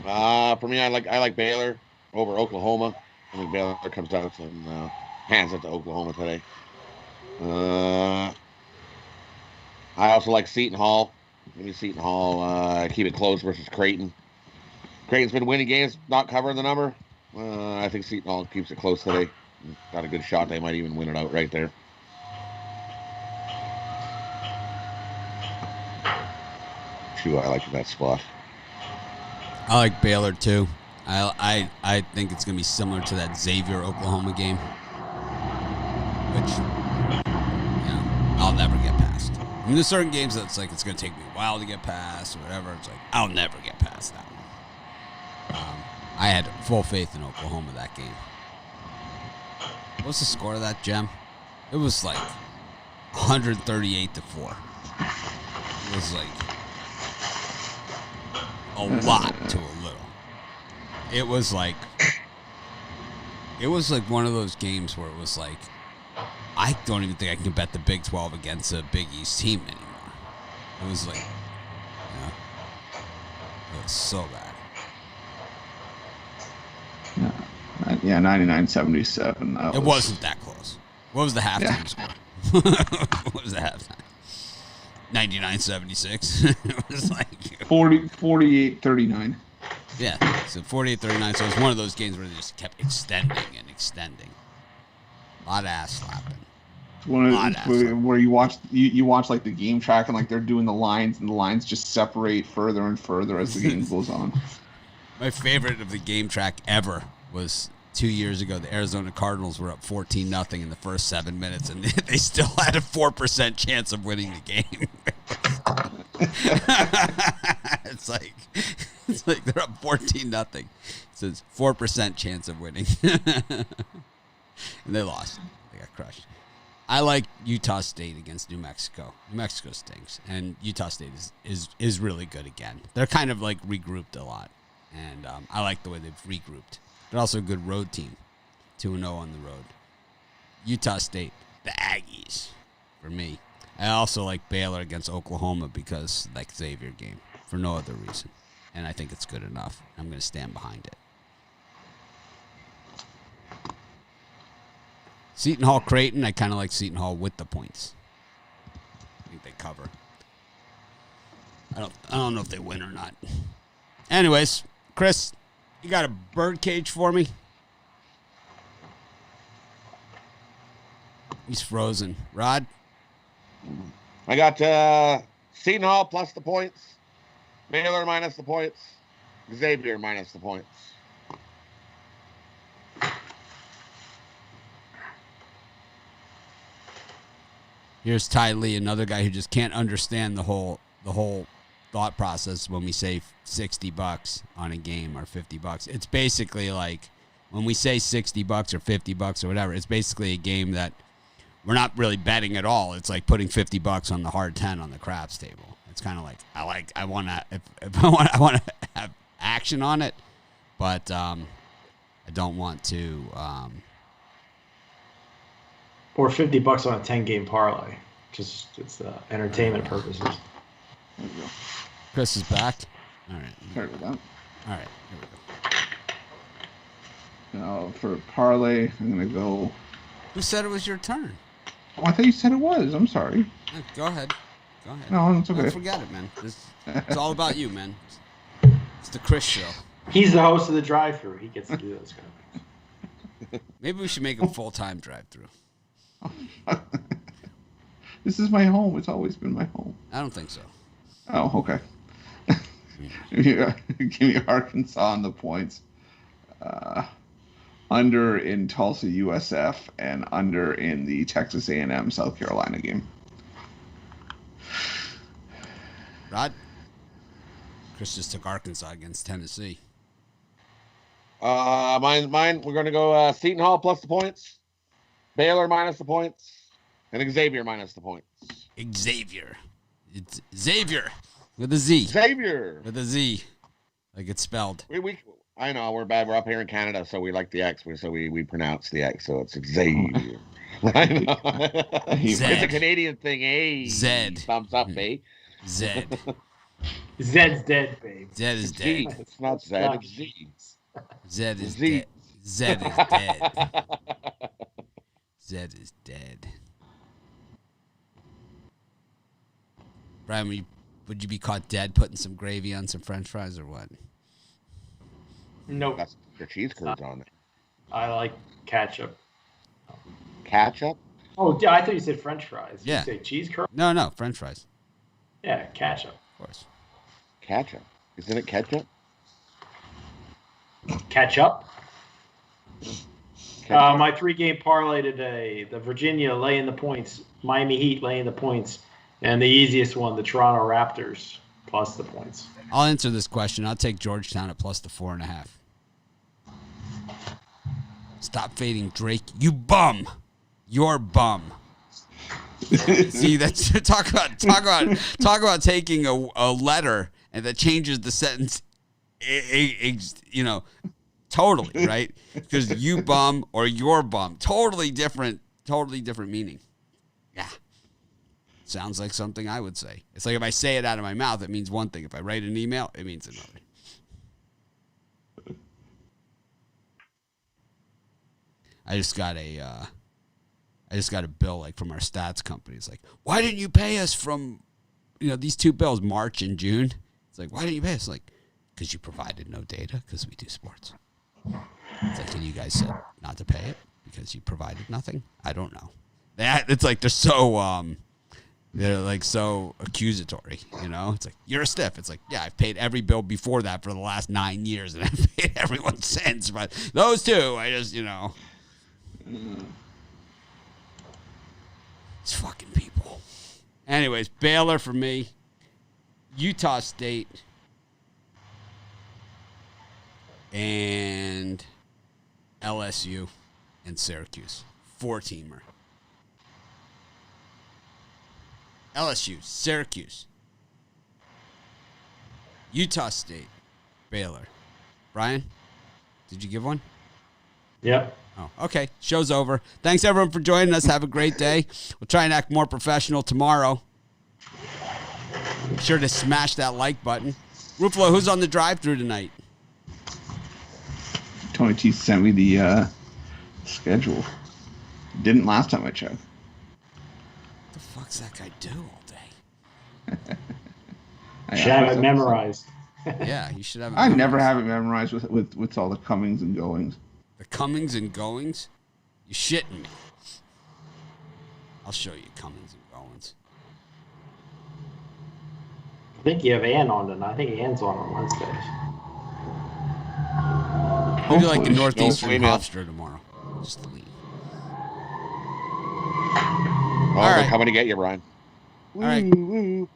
For me, I like Baylor over Oklahoma. I think Baylor comes down to hands it to Oklahoma today. I also like Seton Hall. Maybe Seton Hall keep it close versus Creighton. Creighton's been winning games, not covering the number. I think Seton Hall keeps it close today. Got a good shot. They might even win it out right there. Who I like in that spot. I like Baylor too. I think it's gonna be similar to that Xavier Oklahoma game, which I'll never get past. I mean, there's certain games that's like it's gonna take me a while to get past or whatever. It's like I'll never get past that one. I had full faith in Oklahoma that game. What was the score of that, Jem? It was like 138-4. It was like a lot to a little. It was like one of those games where it was like, I don't even think I can bet the Big 12 against a Big East team anymore. It was like, it was so bad. Yeah, 99-77. It wasn't that close. What was the halftime score? What was the halftime? 99-76. It was like 48-39. Yeah, so 48-39. So it was one of those games where they just kept extending and extending. A lot of ass slapping. One of where you watch like the game track and like they're doing the lines and the lines just separate further and further as the game goes on. My favorite of the game track ever was 2 years ago. The Arizona Cardinals were up 14-0 in the first 7 minutes, and they still had a 4% chance of winning the game. It's like they're up 14-0. It says 4% chance of winning, and they lost. They got crushed. I like Utah State against New Mexico. New Mexico stinks, and Utah State is really good again. They're kind of like regrouped a lot, and I like the way they've regrouped. They're also a good road team, 2-0 on the road. Utah State, the Aggies, for me. I also like Baylor against Oklahoma because like Xavier game, for no other reason, and I think it's good enough. I'm going to stand behind it. Seton Hall Creighton, I kind of like Seton Hall with the points. I think they cover. I don't know if they win or not. Anyways, Chris, you got a bird cage for me? He's frozen. Rod? I got Seton Hall plus the points, Baylor minus the points, Xavier minus the points. Here's Ty Lee, another guy who just can't understand the whole thought process when we say $60 on a game or $50. It's basically like when we say $60 or $50 or whatever, it's basically a game that we're not really betting at all. It's like putting $50 on the hard 10 on the craps table. It's kind of like I want to if I want to have action on it, but I don't want to. Or $50 on a 10-game parlay. Just it's entertainment purposes. There we go. Chris is back. All right. Sorry about that. All right. Here we go. Now for parlay, I'm gonna go. Who said it was your turn? Oh, I thought you said it was. I'm sorry. Go ahead. No, it's okay. Don't forget it, man. It's all about you, man. It's the Chris show. He's the host of the drive-thru. He gets to do those kind of things. Maybe we should make him full-time drive-thru. This is my home. It's always been my home. I don't think so. Oh, okay. Give me Arkansas on the points. Under in Tulsa USF and under in the Texas A&M South Carolina game. Rod? Chris just took Arkansas against Tennessee. Mine. We're going to go Seton Hall plus the points, Baylor minus the points, and Xavier minus the points. Xavier. It's Xavier with a Z. Xavier with a Z, like it's spelled. I know we're bad. We're up here in Canada, so we like the X. So we pronounce the X. So it's Xavier. I know. It's a Canadian thing. A Z. Thumbs up, eh? Z. Zed's dead, babe. Zed is G. dead. It's not Zed. It's Z. Zed is Z. dead. Zed is dead. Zed is dead. Brian, would you be caught dead putting some gravy on some French fries or what? Nope. That's your cheese curds on it. I like ketchup. Ketchup? Oh, I thought you said French fries. Yeah. You say cheese curd? No, French fries. Yeah, ketchup. Of course. Ketchup. Isn't it ketchup? Ketchup? My 3-game parlay today, the Virginia laying the points, Miami Heat laying the points, and the easiest one, the Toronto Raptors plus the points. I'll answer this question. I'll take Georgetown at plus the 4.5. Stop fading Drake. You bum. You're bum. See, that's talk about taking a letter and that changes the sentence. Totally, right? Because you bum or your bum, totally different meaning. Yeah, sounds like something I would say. It's like if I say it out of my mouth, it means one thing. If I write an email, it means another. I just got a bill like from our stats company. It's like, why didn't you pay us from, these two bills, March and June? It's like, why didn't you pay us? Like, because you provided no data because we do sports. It's like, and you guys said not to pay it because you provided nothing. I don't know. It's like they're like so accusatory. It's like you're a stiff. It's like, yeah, I've paid every bill before that for the last 9 years, and I've paid everyone since. But those two, I just It's fucking people. Anyways, Baylor for me. Utah State. And LSU and Syracuse. 4-teamer. LSU, Syracuse. Utah State. Baylor. Brian, did you give one? Yep. Oh, okay. Show's over. Thanks, everyone, for joining us. Have a great day. We'll try and act more professional tomorrow. Be sure to smash that like button. Ruffalo, who's on the drive-thru tonight? Tony T sent me the schedule. Didn't last time I checked. What the fuck's that guy do all day? Should have it memorized. Yeah, you should have it I memorized. never have it memorized with all the comings and goings. The comings and goings? You shitting me. I'll show you comings and goings. I think you have Ann on tonight. I think Ann's on Wednesdays. We'll do like the Hopefully. Northeastern email. Hofstra tomorrow. Just leave. Oh, All they're right. coming to get you, Brian. All right.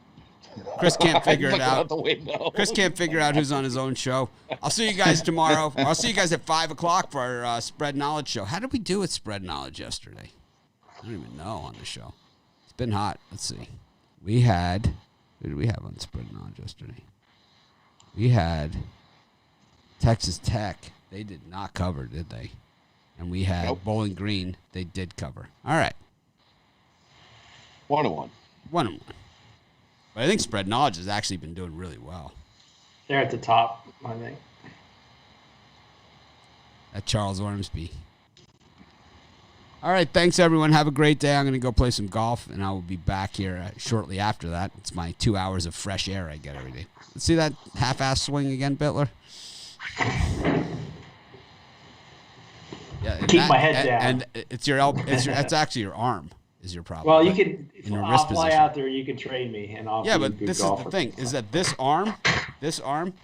Chris can't figure it Looking out out. the window. Chris can't figure out who's on his own show. I'll see you guys tomorrow. I'll see you guys at 5 o'clock for our Spread Knowledge show. How did we do with Spread Knowledge yesterday? I don't even know on the show. It's been hot. Let's see. Who did we have on Spread Knowledge yesterday? We had Texas Tech. They did not cover, did they? And we had Nope. Bowling Green. They did cover. All right. 1-1. 1-1. But I think Spread Knowledge has actually been doing really well. They're at the top, I think. At Charles Ormsby. All right, thanks, everyone. Have a great day. I'm going to go play some golf, and I will be back here shortly after that. It's my 2 hours of fresh air I get every day. Let's see that half-ass swing again, Bitler? Yeah, Keep my head down. And it's your elbow. That's actually your arm is your problem. Well, you can. I'll fly out there. You can trade me, and I'll. Yeah, be a but good this golfer. is the thing: is that this arm,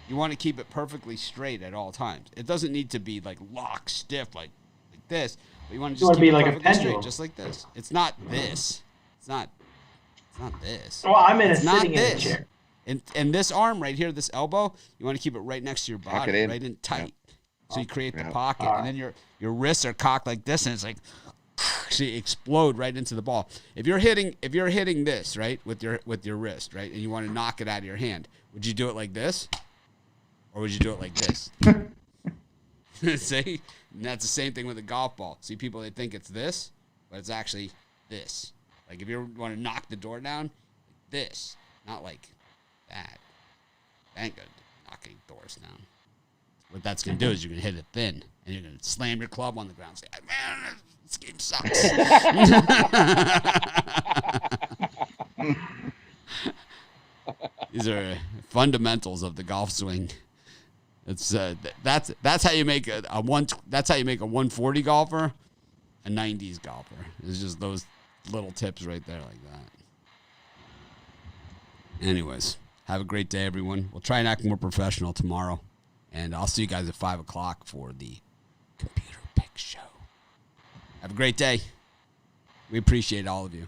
you want to keep it perfectly straight at all times. It doesn't need to be like lock stiff like this. But you want to just keep it like perfectly straight, just like this. It's not this. It's not this. Well, I'm it's sitting in a chair. And this arm right here, this elbow, you want to keep it right next to your body, right in tight. Yep. So you create the pocket, and then your wrists are cocked like this, and it's like, so you explode right into the ball. If you're hitting this right with your wrist, right, and you want to knock it out of your hand, would you do it like this, or would you do it like this? See, and that's the same thing with a golf ball. See, people, they think it's this, but it's actually this. Like if you want to knock the door down, like this, not like that. That ain't good knocking doors down. What that's going to do is you're going to hit it thin, and you're going to slam your club on the ground and say, man, this game sucks. These are fundamentals of the golf swing. It's that's how you make a 140 golfer, a 90s golfer. It's just those little tips right there like that. Anyways, have a great day, everyone. We'll try and act more professional tomorrow. And I'll see you guys at 5 o'clock for the Computer Pick Show. Have a great day. We appreciate all of you.